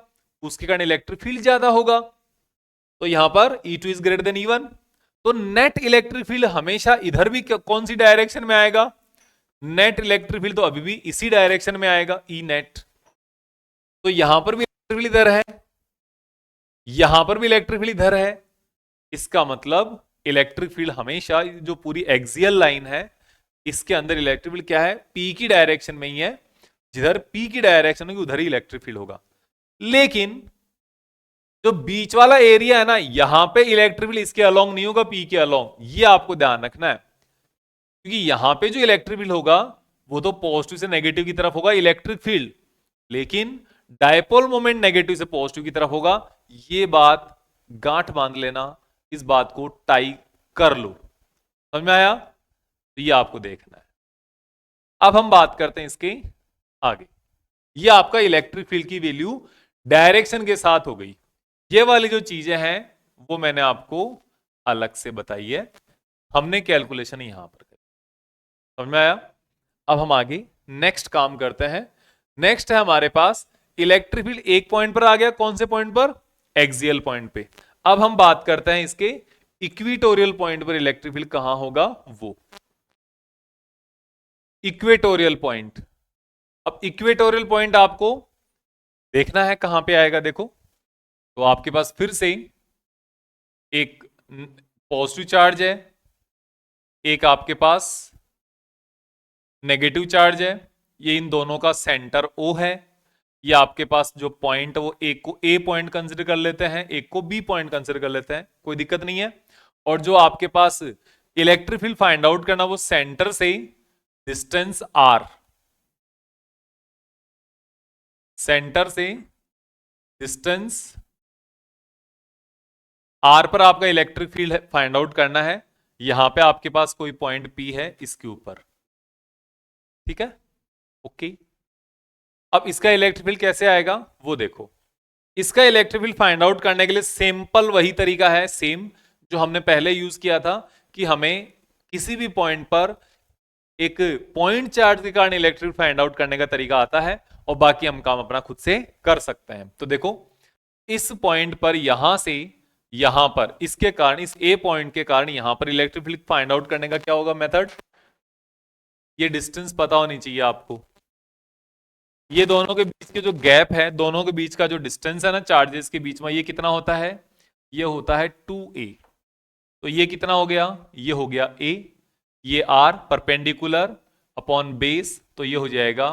उसके कारण इलेक्ट्रिक फील्ड ज्यादा होगा, तो यहां पर E2 is greater than E1। तो नेट इलेक्ट्रिक फील्ड हमेशा इधर भी कौन सी डायरेक्शन में आएगा, नेट इलेक्ट्रिक फील्ड तो अभी भी इसी डायरेक्शन में आएगा, ई नेट। तो यहां पर भी इलेक्ट्रिक फील्ड इधर है, यहां पर भी इलेक्ट्रिक फील्ड इधर है, इसका मतलब इलेक्ट्रिक फील्ड हमेशा जो पूरी एक्सियल लाइन है इसके अंदर इलेक्ट्रिक फील्ड क्या है, पी की डायरेक्शन में ही है, जिधर पी की डायरेक्शन होगी उधर ही इलेक्ट्रिक फील्ड होगा। लेकिन जो बीच वाला एरिया है ना, यहां पे इलेक्ट्रिक फील्ड इसके अलोंग नहीं होगा, पी के अलोंग, ये आपको ध्यान रखना है, क्योंकि यहां पे जो इलेक्ट्रिक फील्ड होगा वो तो पॉजिटिव से नेगेटिव की तरफ होगा इलेक्ट्रिक फील्ड, लेकिन डायपोल मोमेंट नेगेटिव से पॉजिटिव की तरफ होगा। ये बात गांठ बांध लेना, इस बात को टाई कर लो, समझ में आया, तो ये आपको देखना है। अब हम बात करते हैं इसके आगे, ये आपका इलेक्ट्रिक फील्ड की वैल्यू डायरेक्शन के साथ हो गई। ये वाली जो चीजें हैं वो मैंने आपको अलग से बताई है, हमने कैलकुलेशन यहां पर करी। समझ में आया? अब हम आगे नेक्स्ट काम करते हैं। नेक्स्ट है हमारे पास इलेक्ट्रिक फील्ड एक पॉइंट पर आ गया। कौन से पॉइंट पर? एक्सियल पॉइंट पे। अब हम बात करते हैं इसके इक्वेटोरियल पॉइंट पर इलेक्ट्रिक फील्ड कहां होगा। वो इक्वेटोरियल पॉइंट। अब इक्वेटोरियल पॉइंट आपको देखना है कहां पे आएगा। देखो, तो आपके पास फिर से एक पॉजिटिव चार्ज है, एक आपके पास नेगेटिव चार्ज है। ये इन दोनों का सेंटर O है। ये आपके पास जो पॉइंट वो एक को A पॉइंट कंसिडर कर लेते हैं, एक को B पॉइंट कंसिडर कर लेते हैं, कोई दिक्कत नहीं है। और जो आपके पास इलेक्ट्रिक फील्ड फाइंड आउट करना वो सेंटर से डिस्टेंस R, सेंटर से डिस्टेंस R पर आपका इलेक्ट्रिक फील्ड फाइंड आउट करना है। यहां पे आपके पास कोई पॉइंट P है इसके ऊपर, ठीक है, ओके। अब इसका इलेक्ट्रिक फील्ड कैसे आएगा वो देखो। इसका इलेक्ट्रिक फील्ड फाइंड आउट करने के लिए सिंपल वही तरीका है, सेम जो हमने पहले यूज किया था, कि हमें किसी भी पॉइंट पर एक पॉइंट चार्ज के कारण इलेक्ट्रिक फाइंड आउट करने का तरीका आता है, और बाकी हम काम अपना खुद से कर सकते हैं। तो देखो, इस पॉइंट पर यहां से यहां पर इसके कारण, इस ए पॉइंट के कारण यहां पर इलेक्ट्रिक फील्ड फाइंड आउट करने का क्या होगा मेथड? ये डिस्टेंस पता होनी चाहिए आपको। ये दोनों के बीच के जो गैप है, दोनों के बीच का जो डिस्टेंस है ना चार्जेस के बीच में, ये कितना होता है? ये होता है 2a। तो ये कितना हो गया? ये हो गया a। ये r परपेंडिकुलर अपॉन बेस, तो ये हो जाएगा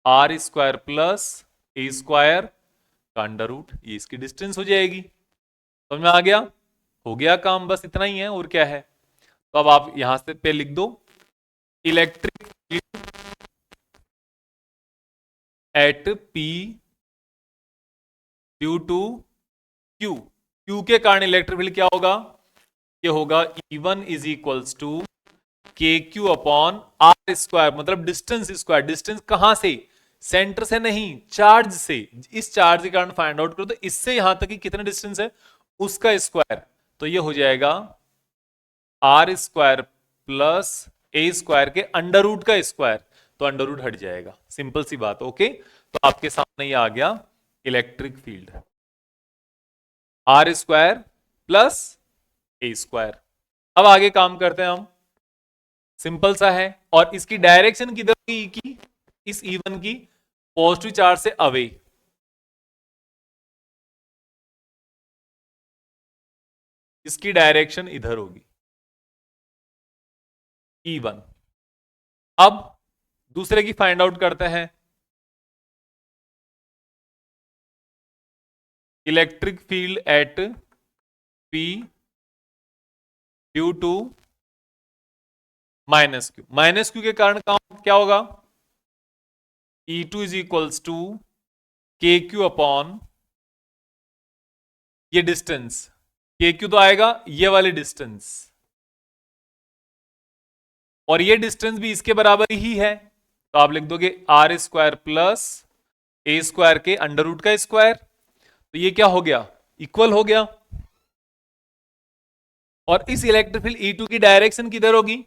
r square plus a square का अंडर रूट। ये इसकी डिस्टेंस हो जाएगी। समझ में आ गया? हो गया काम, बस इतना ही है, और क्या है। तो अब आप यहां से पे लिख दो electric field at P due to Q। Q के कारण इलेक्ट्रिक फील्ड क्या होगा? ये होगा E1 is equals to KQ upon R square, मतलब डिस्टेंस स्क्वायर। डिस्टेंस कहां से? सेंटर से नहीं, चार्ज से। इस चार्ज के कारण फाइंड आउट करो, तो इससे यहां तक कि कितना डिस्टेंस है उसका स्क्वायर। तो ये हो जाएगा R square plus A square के अंडर रूट का स्क्वायर, तो अंडर रूट हट जाएगा। सिंपल सी बात, ओके। तो आपके सामने ये आ गया electric field, R square plus A square. अब आगे काम करते हैं हम, सिंपल सा है। और इसकी डायरेक्शन किधर की? इस E1 की पॉजिटिव चार्ज से अवे। इसकी डायरेक्शन इधर होगी, E1। अब दूसरे की फाइंड आउट करते हैं। Electric field at P due to minus Q. Minus Q के कारण क्या होगा? E2 is equals to KQ upon ये डिस्टेंस। KQ तो आएगा ये वाली डिस्टेंस, और ये डिस्टेंस भी इसके बराबर ही है। तो आप लिख दोगे R square plus A square के अंडर रूट का स्क्वायर। तो ये क्या हो गया? इक्वल हो गया। और इस इलेक्ट्रिक फील्ड E2 की डायरेक्शन किधर होगी?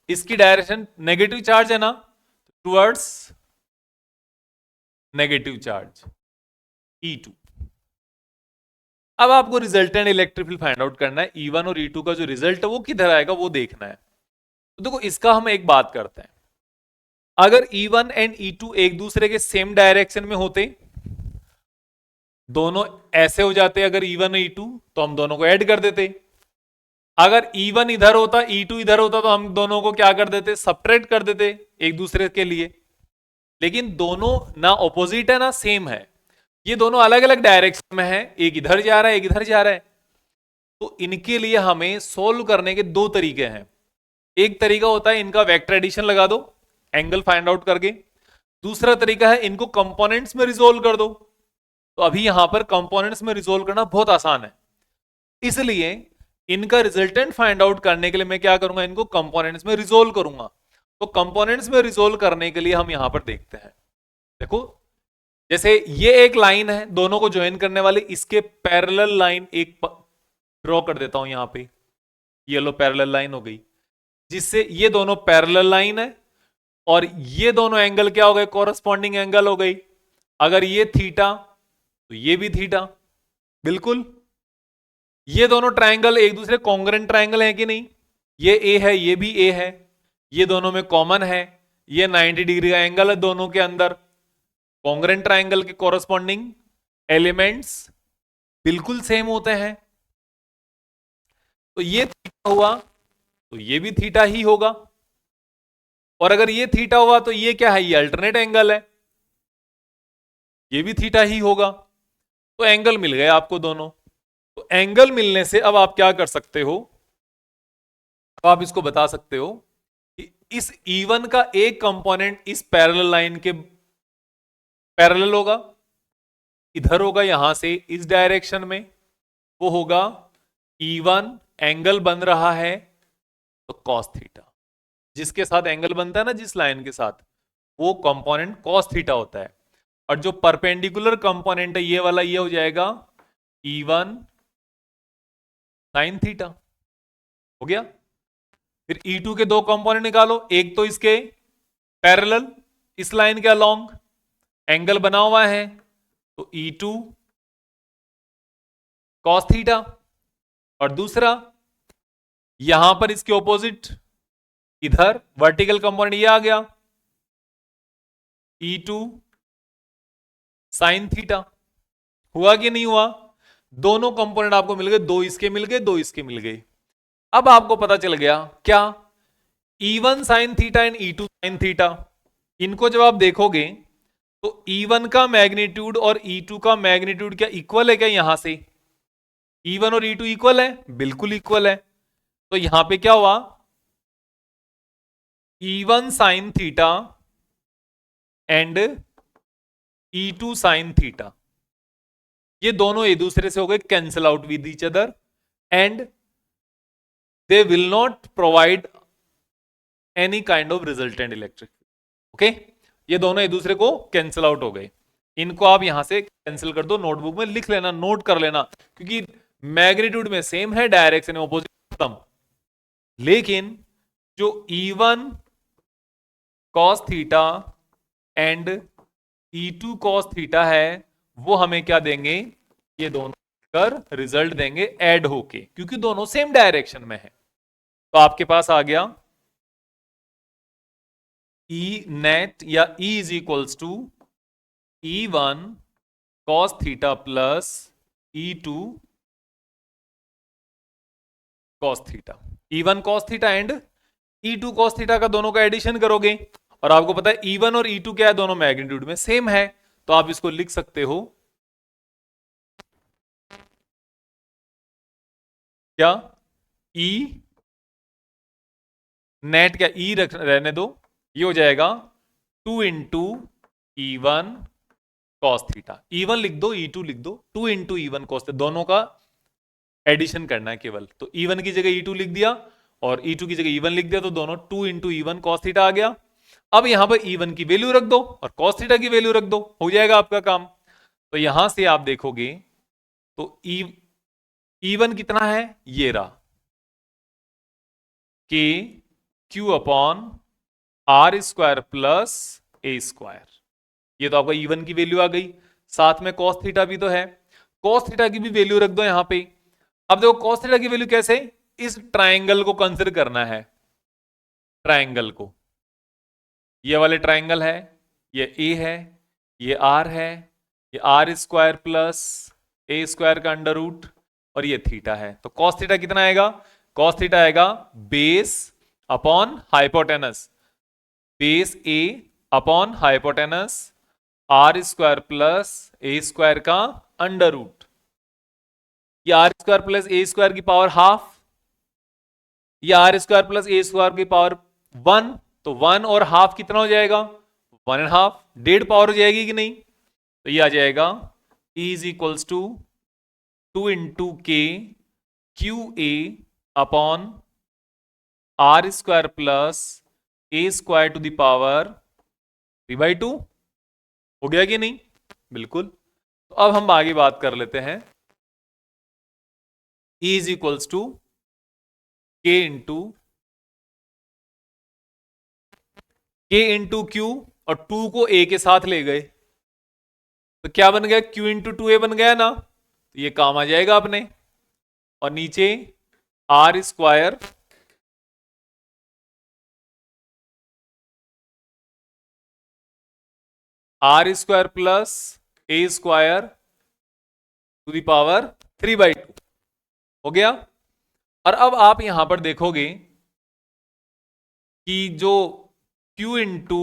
इसकी डायरेक्शन नेगेटिव चार्ज है ना, टुवर्ड्स नेगेटिव चार्ज E2। अब आपको resultant electric field find out करना है। E1 और E2 का जो रिजल्ट है वो किधर आएगा वो देखना है। तो देखो, इसका हम एक बात करते हैं। अगर E1 एंड E2 एक दूसरे के सेम डायरेक्शन में होते, दोनों ऐसे हो जाते, अगर E1 और E2, तो हम दोनों को ऐड कर देते। अगर E1 इधर होता, E2 इधर होता, तो हम दोनों को क्या कर देते? सब्ट्रैक्ट कर देते एक दूसरे के लिए। लेकिन दोनों ना ऑपोजिट है ना सेम है, ये दोनों अलग अलग डायरेक्शन में है। एक इधर जा रहा है, एक इधर जा रहा है। तो इनके लिए हमें सोल्व करने के दो तरीके हैं। एक तरीका होता है इनका वेक्टर एडिशन लगा दो एंगल फाइंड आउट करके। दूसरा तरीका है इनको कंपोनेंट्स में रिजोल्व कर दो। तो अभी यहां पर कंपोनेंट्स में रिजोल्व करना बहुत आसान है, इसलिए इनका रिजल्टेंट फाइंड आउट करने के लिए मैं क्या करूंगा? इनको कंपोनेंट्स में रिजोल्व करूंगा। तो कंपोनेंट्स में रिजोल्व करने के लिए हम यहां पर देखते हैं। देखो, जैसे ये एक लाइन है दोनों को ज्वाइन करने वाली, इसके पैरेलल लाइन एक ड्रॉ कर देता हूं यहां पे। येलो पैरेलल लाइन हो गई, जिससे ये दोनों पैरेलल लाइन है और ये दोनों एंगल क्या हो गए, कॉरस्पॉन्डिंग एंगल हो गई। अगर ये थीटा तो ये भी थीटा, बिल्कुल। ये दोनों ट्रायंगल एक दूसरे कॉन्ग्रेंट ट्रायंगल है कि नहीं, ये ए है ये भी ए है, ये दोनों में कॉमन है, ये 90 डिग्री का एंगल है दोनों के अंदर, कॉन्ग्रेंट ट्रायंगल के कॉरस्पॉन्डिंग एलिमेंट्स बिल्कुल सेम होते हैं। तो ये थीटा हुआ तो ये भी थीटा ही होगा, और अगर ये थीटा हुआ तो ये क्या है, ये अल्टरनेट एंगल है, ये भी थीटा ही होगा। तो एंगल मिल गए आपको दोनों। तो एंगल मिलने से अब आप क्या कर सकते हो, अब आप इसको बता सकते हो कि इस E1 का एक कंपोनेंट इस पैरेलल लाइन के पैरेलल होगा, इधर होगा यहां से इस डायरेक्शन में, वो होगा E1, एंगल बन रहा है तो कॉस थीटा, जिसके साथ एंगल बनता है ना जिस लाइन के साथ, वो कंपोनेंट कॉस थीटा होता है। और जो परपेंडिकुलर कंपोनेंट है ये वाला, ये हो जाएगा E1 साइन थीटा, हो गया। फिर E2 के दो कंपोनेंट निकालो, एक तो इसके पैरेलल इस लाइन के अलोंग एंगल बना हुआ है तो E2 कॉस थीटा, और दूसरा यहां पर इसके ऑपोजिट इधर वर्टिकल कंपोनेंट ये आ गया E2 साइन थीटा। हुआ कि नहीं हुआ, दोनों कंपोनेंट आपको मिल गए, दो इसके मिल गए दो इसके मिल गए। अब आपको पता चल गया क्या, E1 sine theta and E2 sine theta, इनको जब आप देखोगे तो E1 का मैग्नीट्यूड और E2 का मैग्नीट्यूड क्या इक्वल है क्या, यहां से E1 और E2 इक्वल है, बिल्कुल इक्वल है। तो यहां पे क्या हुआ, E1 sine theta and E2 sine theta, ये दोनों एक दूसरे से हो गए cancel out with each other and they will not provide any kind of resultant electric, okay. ये दोनों एक दूसरे को कैंसिल आउट हो गए, इनको आप यहां से कैंसिल कर दो, नोटबुक में लिख लेना, नोट कर लेना, क्योंकि मैग्नीट्यूड में सेम है, डायरेक्शन ऑपोजिट खत्म। लेकिन जो E1 cos theta and E2 cos theta है वो हमें क्या देंगे, ये दोनों कर रिजल्ट देंगे ऐड होके, क्योंकि दोनों सेम डायरेक्शन में है। तो आपके पास आ गया E नेट या E is equals to E1 cos theta plus E2 cos theta, E1 cos theta and E2 cos theta का दोनों का एडिशन करोगे, और आपको पता है E1 और E2 क्या है, दोनों मैग्नीट्यूड में सेम है, तो आप इसको लिख सकते हो क्या, E नेट क्या E रहने दो, ये हो जाएगा 2 into E1 cos theta, E1 लिख दो E2 लिख दो, 2 इंटू E1 कॉस थीटा, दोनों का एडिशन करना है केवल। तो E1 की जगह E2 लिख दिया और E2 की जगह E1 लिख दिया, तो दोनों 2 इंटू E1 कॉस थीटा आ गया। अब यहां पर E1 की वैल्यू रख दो और कॉस थीटा की वैल्यू रख दो, हो जाएगा आपका काम। तो यहां से आप देखोगे तो E1 कितना है, ये रहा K Q upon are square plus A square, ये तो आपका E1 की वैल्यू आ गई, साथ में कॉस थीटा भी तो है, कॉस थीटा की भी वैल्यू रख दो यहां पे। अब देखो कॉस थीटा की वैल्यू कैसे, इस ट्राइंगल को कंसिडर करना है, ट्राइंगल को, ये वाले ट्राइंगल है, ये ए है, ये आर है, ये आर स्क्वायर प्लस ए स्क्वायर का अंडर रूट, और ये थीटा है। तो कॉस थीटा कितना आएगा, कॉस थीटा आएगा base upon hypotenuse, base A upon hypotenuse R square plus A square का अंडर रूट, ये आर स्क्वायर प्लस ए स्क्वायर की पावर हाफ, ये आर स्क्वायर प्लस ए स्क्वायर की पावर 1, तो 1 और हाफ कितना हो जाएगा, 1.5, डेढ़ पावर हो जाएगी कि नहीं। तो ये आ जाएगा E is equals to 2 into K Q A upon are square plus A square to the power 3/2, हो गया कि नहीं, बिल्कुल। तो अब हम आगे बात कर लेते हैं, E इज इक्वल्स टू के इंटू क्यू, और 2 को ए के साथ ले गए तो क्या बन गया, Q इंटू 2A बन गया ना, तो ये काम आ जाएगा अपने। और नीचे R square plus A square to the power 3/2 हो गया। और अब आप यहां पर देखोगे कि जो Q इंटू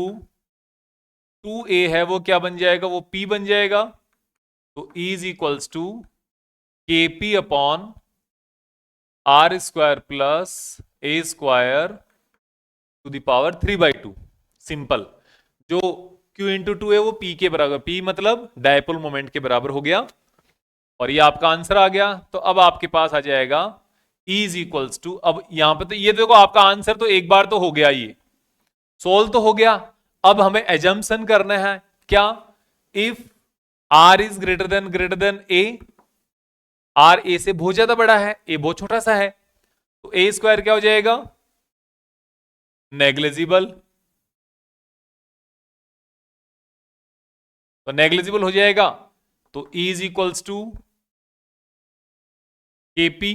2A है वो क्या बन जाएगा, वो P बन जाएगा। तो E is equals to KP upon are square plus A square to the power 3/2। Simple. जो Q इंटू 2 है वो P के बराबर, P मतलब डायपोल मोमेंट के बराबर हो गया, और ये आपका आंसर आ गया। तो अब आपके पास आ जाएगा E इज इक्वल्स टू, अब यहां पे तो ये देखो आपका आंसर तो एक बार तो हो गया, ये सोल्व तो हो गया। अब हमें एजम्पशन करना है क्या, if R is greater than A, R A से बहुत ज्यादा बड़ा है, A बहुत छोटा सा है, तो A स्क्वायर क्या हो जाएगा, नेग्लिजिबल। तो नेग्लिजिबल हो जाएगा, तो E is equals to KP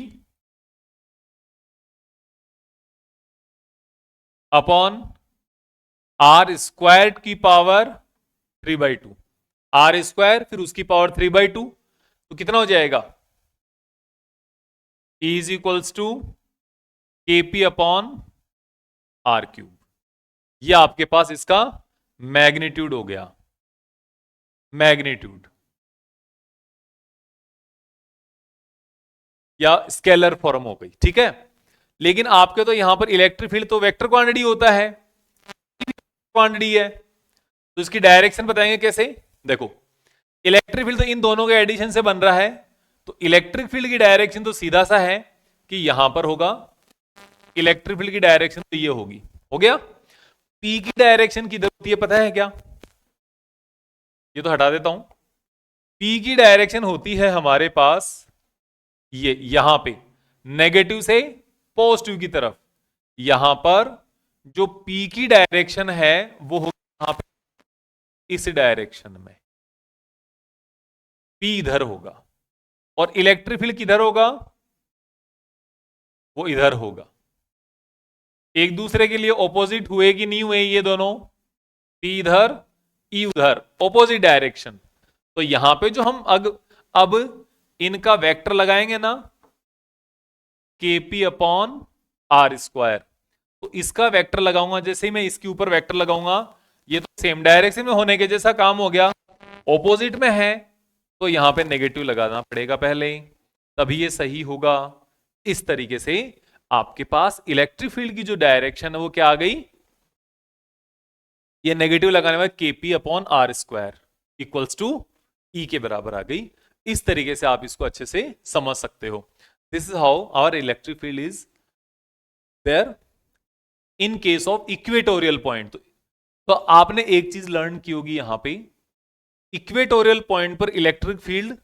upon R square की पावर 3/2, R स्क्वायर फिर उसकी पावर 3/2, तो कितना हो जाएगा, E is equals to KP upon R³। ये आपके पास इसका मैग्नीट्यूड हो गया, मैग्नीट्यूड या स्केलर फॉर्म हो गई, ठीक है। लेकिन आपके तो यहां पर इलेक्ट्रिक फील्ड तो वेक्टर क्वांटिटी होता है, क्वांटिटी है, तो इसकी डायरेक्शन बताएंगे कैसे। देखो इलेक्ट्रिक फील्ड तो इन दोनों के एडिशन से बन रहा है, तो इलेक्ट्रिक फील्ड की डायरेक्शन तो सीधा सा है कि यहां पर होगा, इलेक्ट्रिक फील्ड की डायरेक्शन तो ये होगी, हो गया। पी की डायरेक्शन किधर होती है पता है क्या, ये तो हटा देता हूं। पी की डायरेक्शन होती है हमारे पास ये यहां पे, नेगेटिव से पॉजिटिव की तरफ। यहां पर जो पी की डायरेक्शन है वो होगी यहां पे इस डायरेक्शन में, पी इधर होगा, और इलेक्ट्रिक फील्ड किधर होगा, वो इधर होगा। एक दूसरे के लिए ऑपोजिट हुए कि नहीं हुए ये दोनों, पी इधर ई उधर, ऑपोजिट डायरेक्शन। तो यहां पे जो हम अब इनका वेक्टर लगाएंगे ना, केपी अपॉन आर स्क्वायर, तो इसका वेक्टर लगाऊंगा, जैसे ही मैं इसके ऊपर वेक्टर लगाऊंगा ये तो सेम डायरेक्शन में होने के जैसा काम हो गया, ऑपोजिट में है तो यहां पे नेगेटिव लगाना पड़ेगा पहले, तभी ये सही होगा। इस तरीके से आपके पास इलेक्ट्रिक फील्ड की जो डायरेक्शन है वो क्या आ गई, ये नेगेटिव लगाने में KP upon are square equals to E के बराबर आ गई। इस तरीके से आप इसको अच्छे से समझ सकते हो। This is how our electric field is there in case of equatorial point. तो आपने एक चीज लर्न की होगी यहां पे, इक्वेटोरियल पॉइंट पर इलेक्ट्रिक फील्ड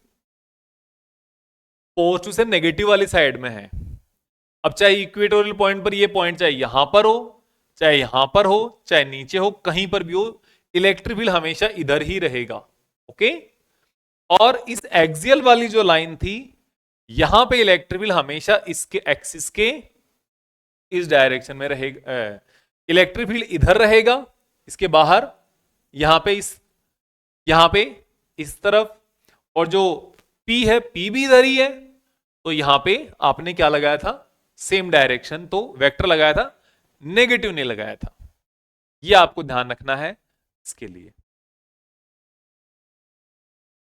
पॉजिटिव से नेगेटिव वाली साइड में है। अब चाहे इक्वेटोरियल पॉइंट पर ये पॉइंट चाहे यहां पर हो, चाहे यहां पर हो, चाहे नीचे हो, कहीं पर भी हो, इलेक्ट्रिक फील्ड हमेशा इधर ही रहेगा। ओके। और इस एक्सियल वाली जो लाइन थी यहां पे इलेक्ट्रिक फील्ड हमेशा इसके एक्सिस के इस डायरेक्शन में रहेगा, इलेक्ट्रिक फील्ड इधर रहेगा इसके बाहर, यहां पे इस तरफ, और जो P है P भी इधर ही है, तो यहां पे आपने क्या लगाया था, सेम डायरेक्शन, तो वेक्टर लगाया था, नेगेटिव नहीं लगाया था। ये आपको ध्यान रखना है इसके लिए।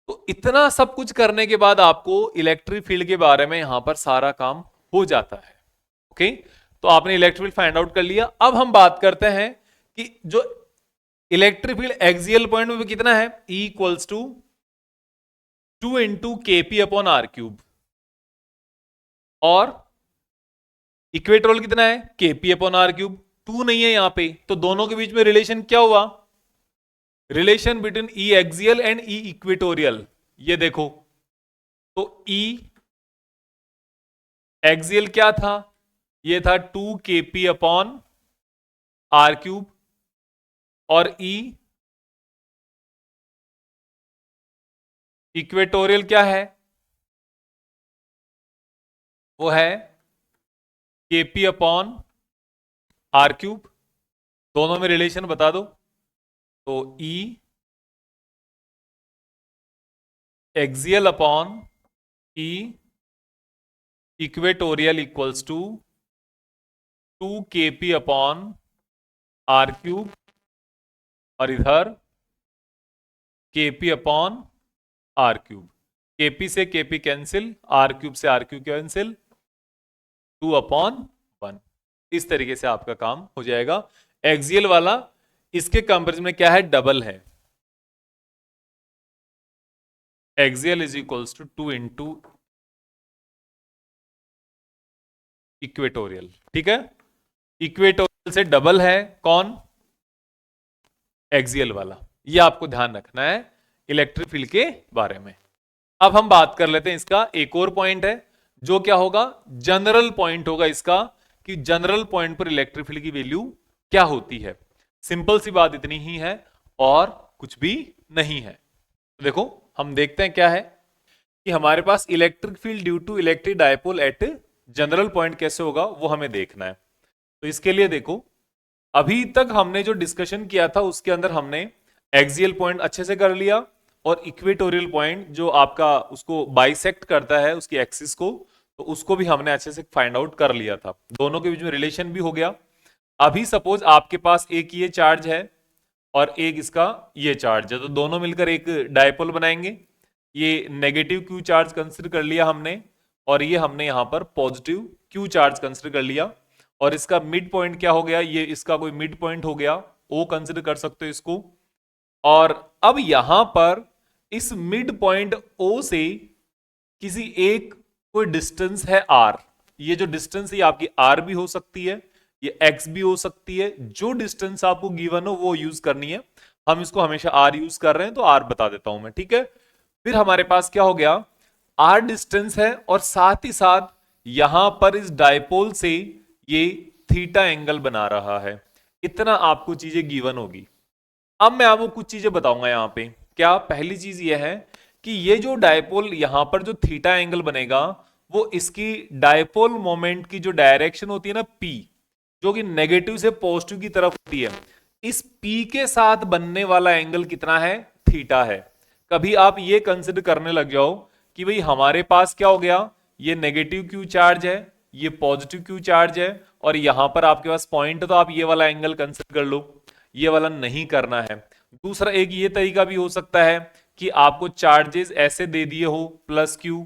तो इतना सब कुछ करने के बाद आपको इलेक्ट्रिक फील्ड के बारे में यहां पर सारा काम हो जाता है। ओके, तो आपने इलेक्ट्रिक फील्ड फाइंड आउट कर लिया। अब हम बात करते हैं कि जो इलेक्ट्रिक फील्ड एक्सियल पॉइंट में कितना है, E equals to 2 into KP upon R³, और इक्वेटोरियल कितना है, केपी अपॉन R³। 2 नहीं है यहां पे, तो दोनों के बीच में रिलेशन क्या हुआ, relation between E axial and E equatorial. ये देखो, तो E एक्सियल क्या था, ये था 2 kp अपॉन आर क्यूब, और ई इक्वेटोरियल क्या है, वो है kp अपॉन आर क्यूब। दोनों में रिलेशन बता दो, तो E axial upon E equatorial equals to 2 kp upon R cube, और इधर kp upon R cube. kp से kp कैंसिल, आर क्यूब से आर क्यूब कैंसिल, 2/1। इस तरीके से आपका काम हो जाएगा। एक्सियल वाला इसके कंपेरिजन में क्या है, डबल है। Axial is equals to 2 into equatorial, ठीक है। इक्वेटोरियल से डबल है कौन, एक्सियल वाला। ये आपको ध्यान रखना है इलेक्ट्रिक फील्ड के बारे में। अब हम बात कर लेते हैं इसका एक और पॉइंट है, जो क्या होगा, जनरल पॉइंट होगा इसका, कि जनरल पॉइंट पर इलेक्ट्रिक फील्ड की वैल्यू क्या होती है। सिंपल सी बात इतनी ही है और कुछ भी नहीं है। देखो हम देखते हैं क्या है कि हमारे पास electric field due to electric dipole at general point कैसे होगा, वो हमें देखना है। तो इसके लिए देखो, अभी तक हमने जो डिस्कशन किया था उसके अंदर हमने एक्सियल पॉइंट अच्छे से कर लिया, और इक्वेटोरियल पॉइंट जो आपका उसको बाइसेक्ट करता है उसकी एक्सिस को, तो उसको भी हमने अच्छे से फाइंड आउट कर लिया था। दोनों के बीच में रिलेशन भी हो गया। अभी सपोज आपके पास एक ये चार्ज है और एक इसका ये चार्ज है, तो दोनों मिलकर एक डायपोल बनाएंगे। ये नेगेटिव क्यू चार्ज कंसिडर कर लिया हमने, और ये हमने यहां पर पॉजिटिव क्यू चार्ज कंसिडर कर लिया। और इसका मिड पॉइंट क्या हो गया, ये इसका कोई मिड पॉइंट हो गया, ओ कंसिडर कर सकते हो इसको। और अब यहां पर इस मिड पॉइंट ओ से किसी एक कोई डिस्टेंस है आर। ये जो डिस्टेंस है आपकी आर भी हो सकती है, ये एक्स भी हो सकती है। जो डिस्टेंस आपको गिवन हो वो यूज करनी है। हम इसको हमेशा आर यूज कर रहे हैं तो आर बता देता हूं मैं, ठीक है। फिर हमारे पास क्या हो गया, आर डिस्टेंस है, और साथ ही साथ यहां पर इस डायपोल से ये थीटा एंगल बना रहा है। इतना आपको चीजें गिवन होगी। अब मैं आपको कुछ चीजें बताऊंगा यहां पे। क्या पहली चीज ये है कि ये जो डायपोल यहां पर जो थीटा एंगल बनेगा, वो इसकी डायपोल मोमेंट की जो डायरेक्शन होती है ना, पी, जो कि नेगेटिव से पॉजिटिव की तरफ होती है, इस पी के साथ बनने वाला एंगल कितना है, थीटा है। कभी आप ये कंसिडर करने लग जाओ कि भाई हमारे पास क्या हो गया, ये नेगेटिव क्यू चार्ज है, ये पॉजिटिव क्यू चार्ज है, और यहां पर आपके पास पॉइंट है, तो आप ये वाला एंगल कंसिडर कर लो। ये वाला नहीं करना है। दूसरा एक ये तरीका भी हो सकता है कि आपको चार्जेस ऐसे दे दिए हो, प्लस क्यू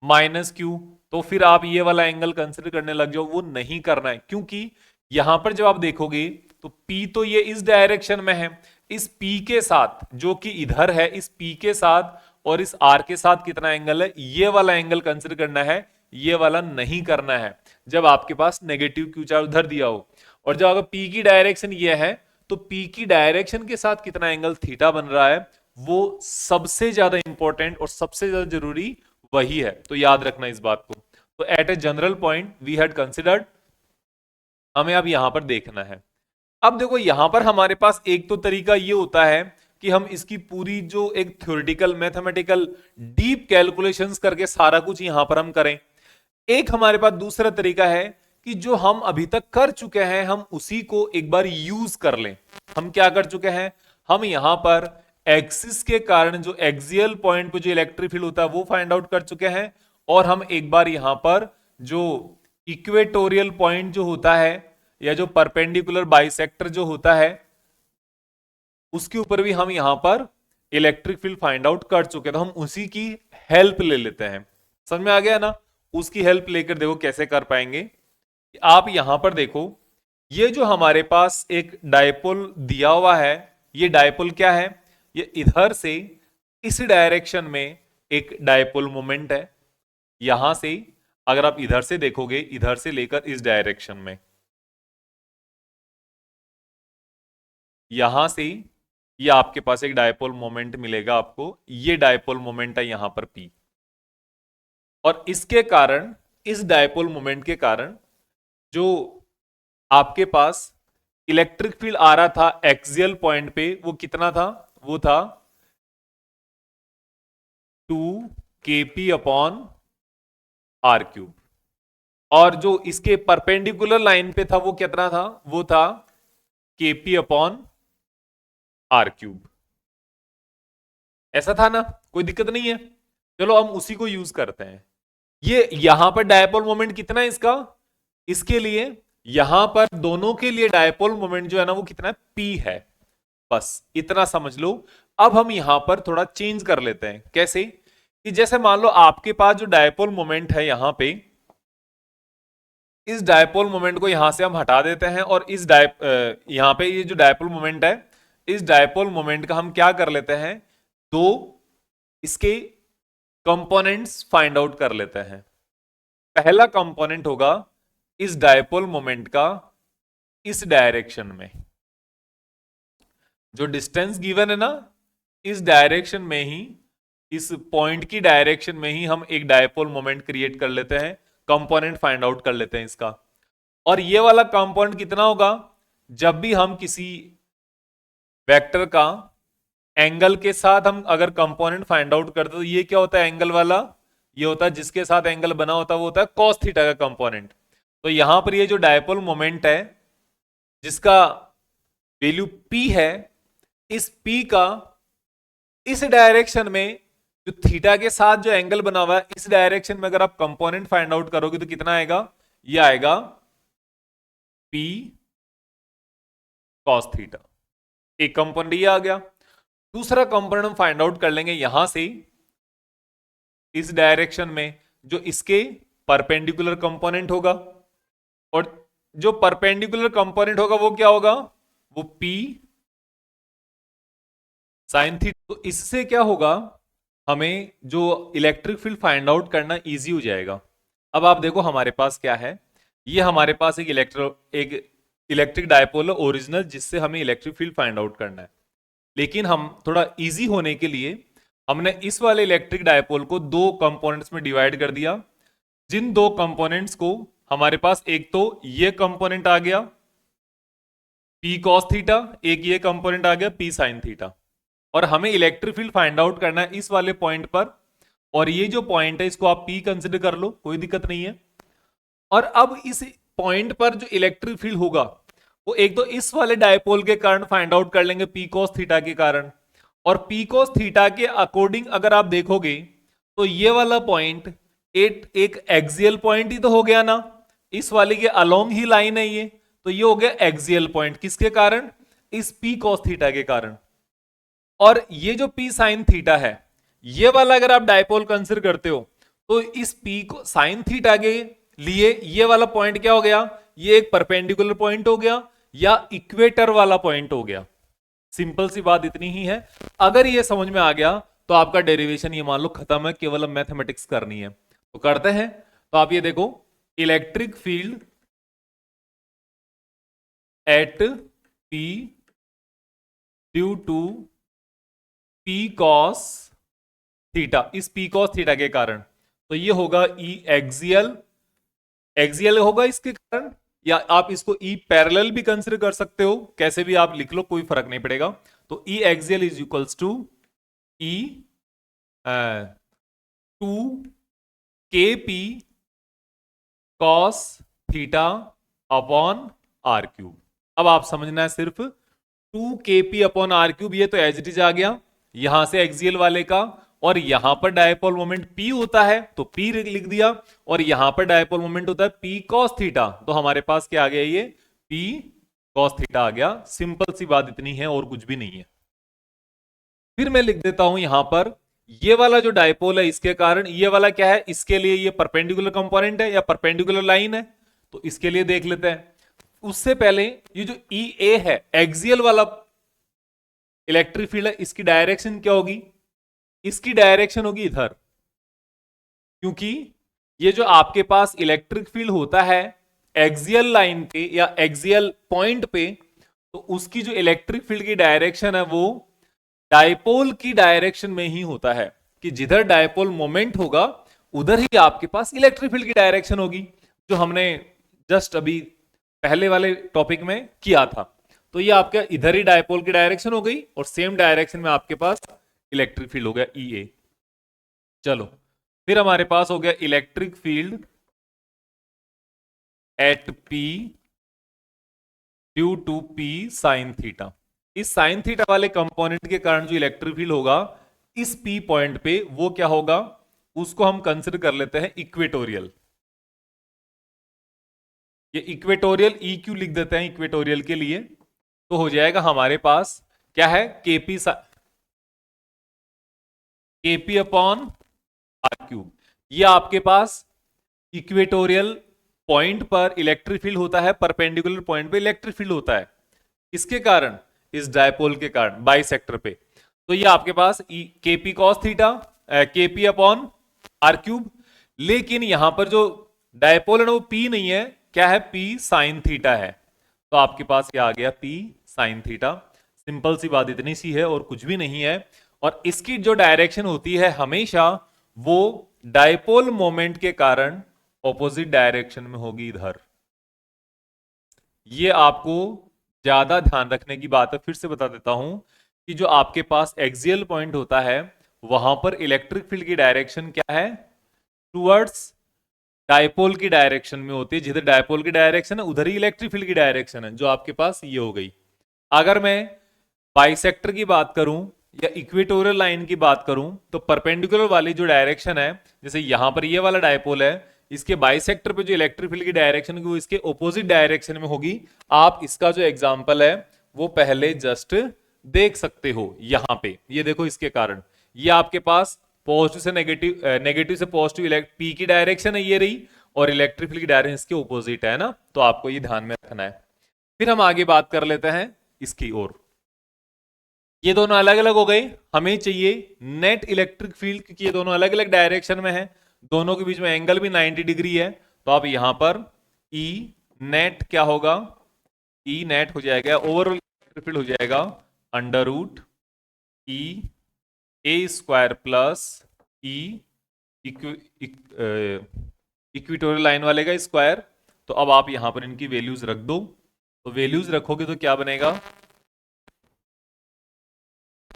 माइनस क्यू, तो फिर आप ये वाला एंगल कंसिडर करने लग जाओ। वो नहीं करना है, क्योंकि यहां पर जब आप देखोगे तो P तो ये इस डायरेक्शन में है, इस P के साथ जो कि इधर है, इस P के साथ और इस R के साथ कितना एंगल है, ये वाला एंगल कंसिडर करना है। ये वाला नहीं करना है जब आपके पास नेगेटिव क्यू चार्ज उधर दिया हो। और जब अगर P की डायरेक्शन ये है, तो P की डायरेक्शन के साथ कितना एंगल थीटा बन रहा है, वो सबसे ज्यादा इंपॉर्टेंट और सबसे ज्यादा जरूरी वही है। तो याद रखना इस बात को। तो at a general point we had considered, हमें अब यहां पर देखना है। अब देखो यहां पर हमारे पास एक तो तरीका ये होता है कि हम इसकी पूरी जो एक थ्योरेटिकल मैथमेटिकल डीप कैलकुलेशंस करके सारा कुछ यहां पर हम करें। एक हमारे पास दूसरा तरीका है कि जो हम अभी तक कर चुके हैं हम उसी को एक बार यूज कर लें। हम क्या कर चुके हैं, हम यहां पर एक्सिस के कारण जो एक्सियल पॉइंट पे जो इलेक्ट्रिक फील्ड होता है वो फाइंड आउट कर चुके हैं, और हम एक बार यहां पर जो इक्वेटोरियल पॉइंट जो होता है या जो परपेंडिकुलर बाइसेक्टर जो होता है उसके ऊपर भी हम यहां पर इलेक्ट्रिक फील्ड फाइंड आउट कर चुके हैं। तो हम उसी की हेल्प ले लेते हैं। समझ में आ गया ना, उसकी हेल्प लेकर देखो कैसे कर पाएंगे। आप यहां पर देखो, ये जो हमारे पास एक डायपोल दिया हुआ है, ये डायपोल क्या है, ये इधर से इस डायरेक्शन में एक डायपोल मोमेंट है। यहां से अगर आप इधर से देखोगे, इधर से लेकर इस डायरेक्शन में, यहां से ये आपके पास एक डायपोल मोमेंट मिलेगा आपको। ये डायपोल मोमेंट है यहां पर P, और इसके कारण, इस डायपोल मोमेंट के कारण जो आपके पास इलेक्ट्रिक फील्ड आ रहा था एक्सियल पॉइंट पे, वो कितना था? वो था 2 kp/r³। और जो इसके परपेंडिकुलर लाइन पे था वो कितना था? वो था kp/r³। ऐसा था ना? कोई दिक्कत नहीं है। चलो हम उसी को यूज करते हैं। ये यहां पर डायपोल मोमेंट कितना है इसका? इसके लिए यहां पर दोनों के लिए डायपोल मोमेंट जो है ना वो कितना है? p है। बस इतना समझ लो। अब हम यहां पर थोड़ा चेंज कर लेते हैं। कैसे? कि जैसे मान लो आपके पास जो डायपोल मोमेंट है यहां पे, इस डायपोल मोमेंट को यहां से हम हटा देते हैं और यहां पे ये जो डायपोल मोमेंट है, इस डायपोल मोमेंट का हम क्या कर लेते हैं? दो इसके कंपोनेंट्स फाइंड आउट कर लेते हैं। पहला कंपोनेंट होगा इस डायपोल मोमेंट का इस डायरेक्शन में, जो डिस्टेंस गिवन है ना, इस डायरेक्शन में ही, इस पॉइंट की डायरेक्शन में ही हम एक डायपोल मोमेंट क्रिएट कर लेते हैं, कंपोनेंट फाइंड आउट कर लेते हैं इसका। और ये वाला कंपोनेंट कितना होगा? जब भी हम किसी वेक्टर का एंगल के साथ हम अगर कंपोनेंट फाइंड आउट करते तो ये क्या होता है? एंगल वाला ये होता है, जिसके साथ एंगल बना होता है वो होता है कॉस थीटा का कंपोनेंट। तो यहां पर ये जो डायपोल मोमेंट है जिसका वैल्यू p है, इस p का इस डायरेक्शन में जो थीटा के साथ जो एंगल बना हुआ है, इस डायरेक्शन में अगर आप कंपोनेंट फाइंड आउट करोगे तो कितना आएगा? ये आएगा p cos थीटा। एक कंपोनेंट ये आ गया। दूसरा कंपोनेंट हम फाइंड आउट कर लेंगे यहां से, इस डायरेक्शन में जो इसके परपेंडिकुलर कंपोनेंट होगा, और जो परपेंडिकुलर कंपोनेंट होगा वो क्या होगा? वो p sin थीटा। तो इससे क्या होगा? हमें जो इलेक्ट्रिक फील्ड फाइंड आउट करना इजी हो जाएगा। अब आप देखो हमारे पास क्या है। ये हमारे पास एक इलेक्ट्रिक डायपोल ओरिजिनल, जिससे हमें इलेक्ट्रिक फील्ड फाइंड आउट करना है। लेकिन हम थोड़ा इजी होने के लिए हमने इस वाले इलेक्ट्रिक डायपोल को दो कंपोनेंट्स में डिवाइड कर दिया। जिन दो कंपोनेंट्स को हमारे पास, एक तो ये कंपोनेंट आ गया p cos थीटा, एक ये कंपोनेंट आ गया p sin थीटा। और हमें इलेक्ट्रिक फील्ड फाइंड आउट करना है इस वाले पॉइंट पर, और ये जो पॉइंट है इसको आप p कंसिडर कर लो, कोई दिक्कत नहीं है। और अब इस पॉइंट पर जो इलेक्ट्रिक फील्ड होगा वो एक तो इस वाले डायपोल के कारण फाइंड आउट कर लेंगे p cos थीटा के कारण, और p cos थीटा के अकॉर्डिंग अगर आप देखोगे तो ये वाला पॉइंट एक एक्सियल पॉइंट ही तो हो गया ना, इस वाले के अलोंग ही लाइन है ये, तो ये हो गया एक्सियल पॉइंट। किसके कारण? इस p cos थीटा के कारण। और ये जो p sin थीटा है, ये वाला अगर आप डायपोल कंसिडर करते हो तो इस p को sin थीटा के लिए ये वाला पॉइंट क्या हो गया? ये एक परपेंडिकुलर पॉइंट हो गया या इक्वेटर वाला पॉइंट हो गया। सिंपल सी बात इतनी ही है। अगर ये समझ में आ गया तो आपका डेरिवेशन ये मान लो खत्म है, केवल अब मैथमेटिक्स करनी है। तो करते हैं। तो आप ये देखो, electric field at p due to p cos theta, इस p cos थीटा के कारण, तो ये होगा E एक्सियल होगा इसके कारण, या आप इसको E पैरेलल भी कंसिडर कर सकते हो, कैसे भी आप लिख लो, कोई फर्क नहीं पड़ेगा। तो E axial is equals to E 2kp cos theta upon r³। अब आप समझना है सिर्फ 2kp/r³, ये तो एज इट इज आ गया यहां से एक्सियल वाले का, और यहां पर डायपोल मोमेंट p होता है तो p लिख दिया, और यहां पर डायपोल मोमेंट होता है p cos थीटा, तो हमारे पास क्या आ गया? ये p cos थीटा आ गया। सिंपल सी बात इतनी है और कुछ भी नहीं है। फिर मैं लिख देता हूं यहां पर, ये वाला जो डायपोल है इसके कारण, ये वाला क्या है? इसके लिए ये परपेंडिकुलर कंपोनेंट है या परपेंडिकुलर लाइन है, तो इसके लिए देख लेते हैं। उससे पहले ये जो EA है एक्सियल वाला इलेक्ट्रिक फील्ड है, इसकी डायरेक्शन क्या होगी? इसकी डायरेक्शन होगी इधर, क्योंकि ये जो आपके पास इलेक्ट्रिक फील्ड होता है एक्सियल लाइन पे या एक्सियल पॉइंट पे, तो उसकी जो इलेक्ट्रिक फील्ड की डायरेक्शन है वो डायपोल की डायरेक्शन में ही होता है, कि जिधर डायपोल मोमेंट होगा उधर ही आपके पास इलेक्ट्रिक फील्ड की डायरेक्शन होगी, जो हमने जस्ट अभी पहले वाले टॉपिक में किया था। तो ये आपका इधर ही डायपोल की डायरेक्शन हो गई और सेम डायरेक्शन में आपके पास इलेक्ट्रिक फील्ड हो गया ई ए। चलो फिर हमारे पास हो गया electric field at P due to P sine theta. इस साइन थीटा वाले कंपोनेंट के कारण जो इलेक्ट्रिक फील्ड होगा इस पी पॉइंट पे, वो क्या होगा, उसको हम कंसिडर कर लेते हैं इक्वेटोरियल। ये इक्वेटोरियल ई क्यू लिख देते हैं इक्वेटोरियल के लिए। तो हो जाएगा हमारे पास क्या है, केपी अपॉन आर क्यूब। ये आपके पास इक्वेटोरियल पॉइंट पर इलेक्ट्रिक फील्ड होता है, परपेंडिकुलर पॉइंट पे इलेक्ट्रिक फील्ड होता है, इसके कारण, इस डायपोल के कारण, बाइसेक्टर पे। तो ये आपके पास KP cos theta, KP upon R cube. लेकिन यहां पर जो डायपोल है ना वो पी नहीं है, क्या है, पी साइन थीटा है। तो आपके पास ये आ गया पी साइन थीटा। सिंपल सी बात इतनी सी है और कुछ भी नहीं है। और इसकी जो डायरेक्शन होती है हमेशा वो डायपोल मोमेंट के कारण ऑपोजिट डायरेक्शन में होगी इधर। ये आपको ज्यादा ध्यान रखने की बात है, फिर से बता देता हूं कि जो आपके पास एक्सियल पॉइंट होता है वहां पर इलेक्ट्रिक फील्ड की डायरेक्शन क्या है, टुवर्ड्स डायपोल की डायरेक्शन में होती है। जिधर डायपोल की डायरेक्शन है उधर ही इलेक्ट्रिक फील्ड की डायरेक्शन है, जो आपके पास ये हो गई। अगर मैं बाइसेक्टर की बात करूं या इक्वेटोरियल लाइन की बात करूं तो परपेंडिकुलर वाली जो डायरेक्शन है, जैसे यहां पर ये वाला डायपोल है, इसके बाइसेक्टर पे जो इलेक्ट्रिक फील्ड की डायरेक्शन होगी वो इसके ऑपोजिट डायरेक्शन में होगी। आप इसका जो एग्जांपल है वो पहले जस्ट देख सकते हो यहां पे। ये देखो इसके कारण ये आपके पास पॉजिटिव से नेगेटिव, नेगेटिव से पॉजिटिव पी की डायरेक्शन है ये रही, और इलेक्ट्रिक फील्ड की डायरेक्शन इसके ऑपोजिट है ना। तो आपको ये ध्यान में रखना है। फिर हम आगे बात कर लेते हैं इसकी ओर। ये दोनों अलग अलग हो गए, हमें चाहिए नेट इलेक्ट्रिक फील्ड, क्योंकि ये दोनों अलग अलग डायरेक्शन में है, दोनों के बीच में एंगल भी 90 डिग्री है। तो आप यहां पर ई नेट क्या होगा, ई नेट हो जाएगा, ओवरऑल इलेक्ट्रिक फील्ड हो जाएगा अंडर रूट ई ए स्क्वायर प्लस ई इक्विटोरियल लाइन वाले का स्क्वायर। तो अब आप यहां पर इनकी वैल्यूज रख दो। तो वैल्यूज रखोगे तो क्या बनेगा,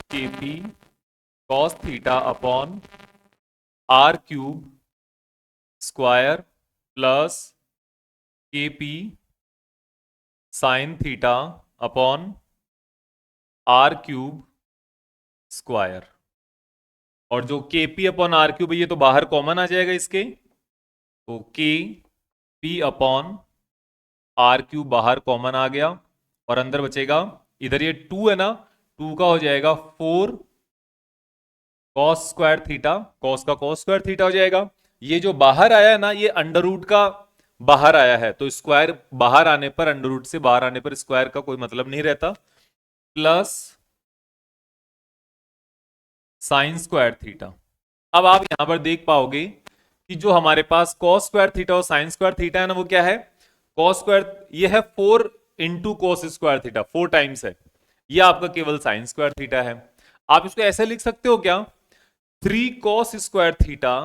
KP cos theta upon R cube square plus KP sine theta upon R cube square. और जो केपी अपॉन आर क्यूब है ये तो बाहर कॉमन आ जाएगा इसके, तो के पी अपॉन आर क्यूब बाहर कॉमन आ गया और अंदर बचेगा, इधर ये 2 है ना, 2 का हो जाएगा 4 कॉस स्क्वायर थीटा, कॉस का कॉस स्क्वायर थीटा हो जाएगा। ये जो बाहर आया है ना ये अंडर रूट का बाहर आया है, तो स्क्वायर बाहर आने पर, अंडर रूट से बाहर आने पर स्क्वायर का कोई मतलब नहीं रहता, प्लस साइन स्क्वायर थीटा। अब आप यहां पर देख पाओगे कि जो हमारे पास कॉस स्क्वायर थीटा और साइन स्क्वायर थीटा है ना वो क्या है, कॉस स्क्वायर ये है 4 into cos square theta, 4 times है, ये आपका केवल साइन स्क्वायर थीटा है। आप इसको ऐसे लिख सकते हो क्या, 3 cos square theta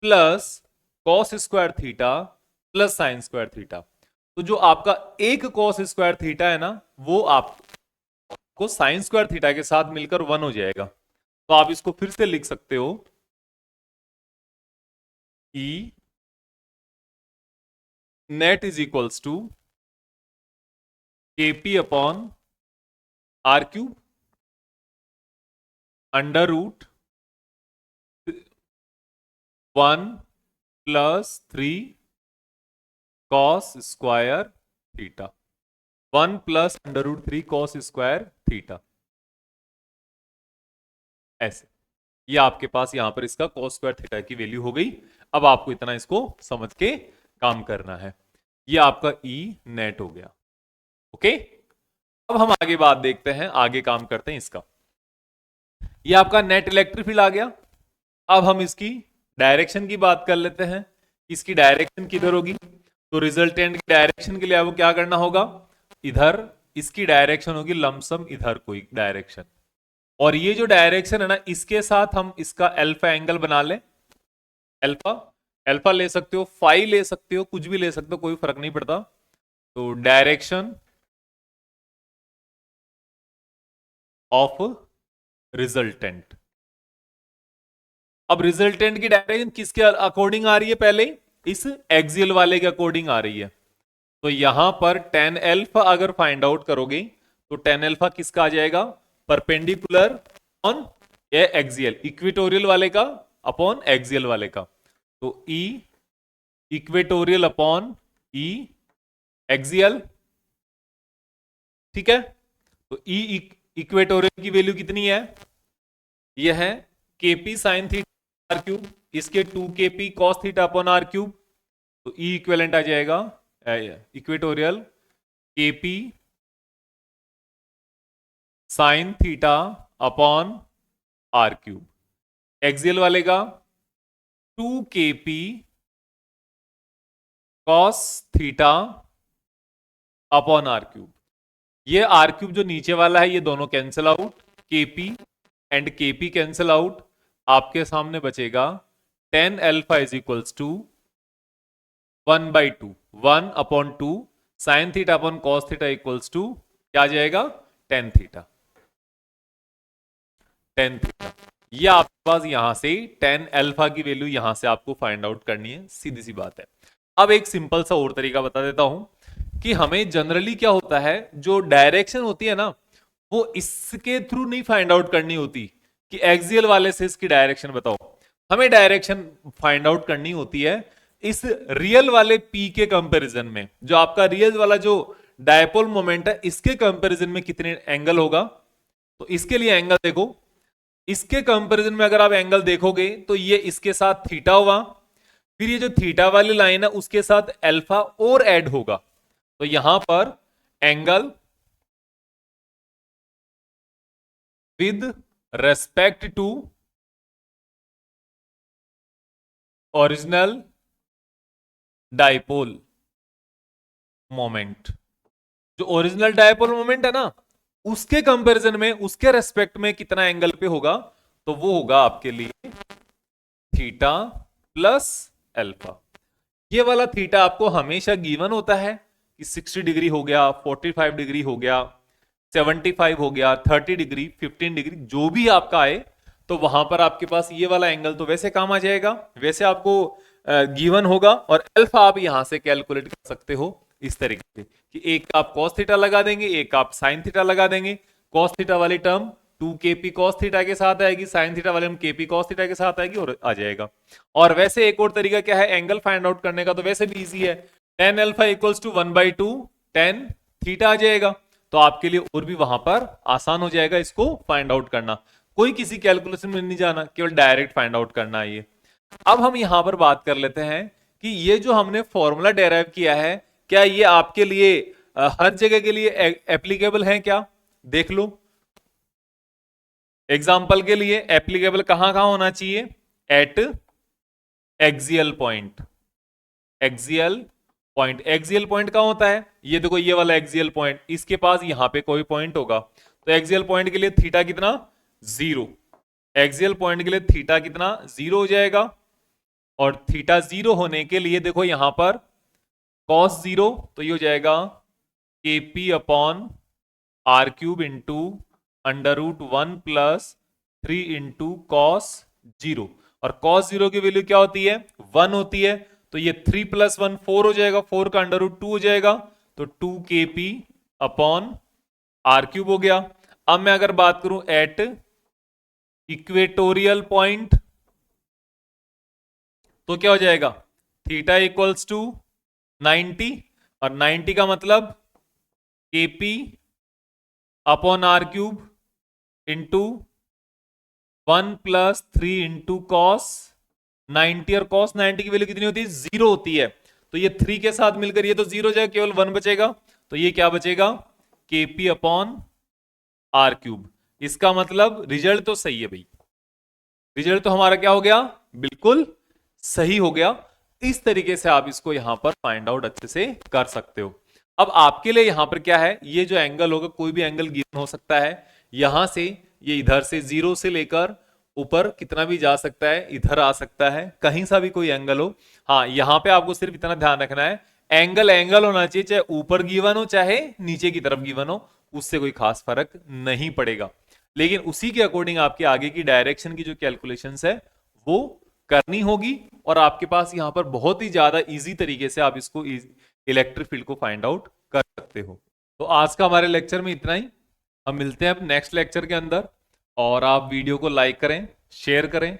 plus cos square theta plus sine square theta. तो जो आपका एक कॉस स्क्वायर थीटा है ना वो आपको साइन स्क्वायर थीटा के साथ मिलकर 1 हो जाएगा। तो आप इसको फिर से लिख सकते हो, E net is equals to KP upon R cube under root 1 plus 3 cos square theta, 1 plus under root 3 cos square theta. ऐसे ये आपके पास यहां पर इसका कॉस स्क्वायर थीटा की वैल्यू हो गई। अब आपको इतना इसको समझ के काम करना है। ये आपका ई नेट हो गया। ओके, अब हम आगे बात देखते हैं, आगे काम करते हैं इसका। ये आपका नेट इलेक्ट्रिक फील्ड आ गया। अब हम इसकी डायरेक्शन की बात कर लेते हैं, इसकी डायरेक्शन किधर होगी। तो रिजल्टेंट की डायरेक्शन के लिए आपको क्या करना होगा, इधर इसकी डायरेक्शन होगी लमसम इधर कोई डायरेक्शन, और ये जो डायरेक्शन है ना इसके साथ हम इसका अल्फा एंगल बना लें, अल्फा। अल्फा ले सकते हो, फाई ले सकते हो, कुछ भी ले सकते हो, कोई फर्क नहीं पड़ता। तो डायरेक्शन ऑफ रिजल्टेंट। अब रिजल्टेंट की डायरेक्शन किसके अकॉर्डिंग आ रही है? पहले इस एक्सियल वाले के अकॉर्डिंग आ रही है। तो यहां पर टेन एल्फा अगर फाइंड आउट करोगे तो टेन एल्फा किसका आ जाएगा? परपेंडिकुलर ऑन ये एक्सियल, इक्वेटोरियल वाले का अपॉन एक्सियल वाले का। तो ई इक्वेटोरियल अपॉन ई एक्सियल, ठीक है। तो ई इक्वेटोरियल की वैल्यू कितनी है? यह है KP sine theta R cube, इसके 2 KP cos theta upon R cube. तो ई इक्विवेलेंट आ जाएगा equatorial KP sine theta upon R cube. Axial वाले का 2 KP cos theta upon R cube. ये आर क्यूब जो नीचे वाला है ये दोनों cancel out, KP and KP cancel out. आपके सामने बचेगा tan alpha is equals to 1/2, 1 upon 2 sine theta upon cos theta equals to क्या आ जाएगा? Tan theta. टेन थीटा ये आपके पास यहां से टेन एल्फा की वैल्यू यहां से आपको फाइंड आउट करनी है, सीधी सी बात है। अब एक सिंपल सा और तरीका बता देता हूं कि हमें जनरली क्या होता है, जो डायरेक्शन होती है ना वो इसके थ्रू नहीं फाइंड आउट करनी होती कि एक्सियल वाले से इसकी डायरेक्शन बताओ। हमें डायरेक्शन फाइंड आउट करनी होती है इस रियल वाले पी के कंपैरिजन में। जो आपका रियल वाला जो डायपोल मोमेंट है इसके कंपैरिजन में कितने एंगल होगा। तो इसके लिए एंगल देखो, इसके कंपैरिजन में अगर आप एंगल देखोगे तो ये इसके साथ थीटा हुआ, फिर ये जो थीटा वाली लाइन है उसके साथ अल्फा और ऐड होगा। तो यहां पर angle with respect to original dipole moment, जो ओरिजिनल डाइपोल मोमेंट है ना उसके कंपैरिजन में, उसके रेस्पेक्ट में कितना एंगल पे होगा? तो वो होगा आपके लिए थीटा प्लस अल्फा। ये वाला थीटा आपको हमेशा गिवन होता है कि 60 डिग्री हो गया, 45 डिग्री हो गया, 75 हो गया, 30 डिग्री, 15 डिग्री, जो भी आपका आए तो वहां पर आपके पास ये वाला एंगल तो वैसे काम आ जाएगा, वैसे आपको गिवन होगा। और अल्फा आप यहां से कैलकुलेट कर सकते हो इस तरीके से कि एक आप कॉस थीटा लगा देंगे, एक आप साइन थीटा लगा देंगे। कॉस थीटा वाली टर्म 2 केपी कॉस थीटा के साथ आएगी, साइन थीटा वाले में केपी कॉस थीटा के साथ आएगी और आ जाएगा। और वैसे एक और तरीका क्या है एंगल फाइंड आउट करने का, तो वैसे भी इजी है। Tan alpha equals to 1/2 tan theta आ जाएगा। तो आपके लिए और भी वहां पर आसान हो जाएगा इसको फाइंड आउट करना, कोई किसी कैलकुलेशन में नहीं जाना, केवल डायरेक्ट फाइंड आउट करना है ये। अब हम यहां पर बात कर लेते हैं कि ये जो हमने फॉर्मूला डेराइव किया है क्या ये आपके लिए हर जगह के लिए एप्लीकेबल है क्या? देख लो। एग्जाम्पल के लिए एप्लीकेबल कहां कहां होना चाहिए? Eight axial point. Axial point, axial point कहां होता है? ये देखो ये वाला एक्सियल पॉइंट, इसके पास यहां पे कोई पॉइंट होगा तो एक्सियल पॉइंट के लिए थीटा कितना? 0। एक्सियल पॉइंट के लिए थीटा कितना? 0 हो जाएगा। और थीटा 0 होने के लिए देखो यहां पर कॉस 0, तो ये हो जाएगा KP upon R cube into √1 + 3 into cos 0। और कॉस 0 की वैल्यू क्या होती है? 1 होती है। तो ये 3 + 1 4 हो जाएगा, 4 का √2 हो जाएगा। तो 2 केपी अपॉन आर क्यूब हो गया। अब मैं अगर बात करूं एट इक्वेटोरियल पॉइंट तो क्या हो जाएगा? थीटा इक्वल्स टू 90, और 90 का मतलब KP upon R cube into 1 + 3 into cos 90। और कॉस 90 की वैल्यू कितनी होती है? 0 होती है। तो ये 3 के साथ मिलकर ये तो 0 हो जाएगा, केवल 1 बचेगा। तो ये क्या बचेगा? KP upon R cube. इसका मतलब रिजल्ट तो सही है भाई, रिजल्ट तो हमारा क्या हो गया? बिल्कुल सही हो गया। इस तरीके से आप इसको यहां पर फाइंड आउट अच्छे से कर सकते हो। अब आपके लिए यहां पर क्या है, ये जो एंगल होगा कोई भी एंगल गिवन हो सकता है। यहां से ये इधर से 0 से लेकर ऊपर कितना भी जा सकता है, इधर आ सकता है, कहीं सा भी कोई एंगल हो। हाँ, यहां पे आपको सिर्फ इतना ध्यान रखना है, एंगल एंगल होना चाहिए, चाहे ऊपर गिवन हो चाहे नीचे की तरफ गिवन हो, उससे कोई खास फर्क नहीं पड़ेगा। लेकिन उसी के अकॉर्डिंग आपकी आगे की डायरेक्शन की जो कैलकुलेशंस है वो करनी होगी, और आपके पास यहां पर बहुत ही ज्यादा इजी तरीके से आप इसको इलेक्ट्रिक फील्ड को फाइंड आउट कर सकते हो। तो आज का हमारे लेक्चर में इतना ही, हम मिलते हैं अब नेक्स्ट लेक्चर के अंदर। और आप वीडियो को लाइक करें, शेयर करें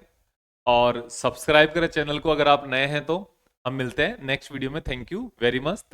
और सब्सक्राइब करें चैनल को अगर आप नए हैं तो। हम मिलते हैं नेक्स्ट वीडियो में। Thank you very much.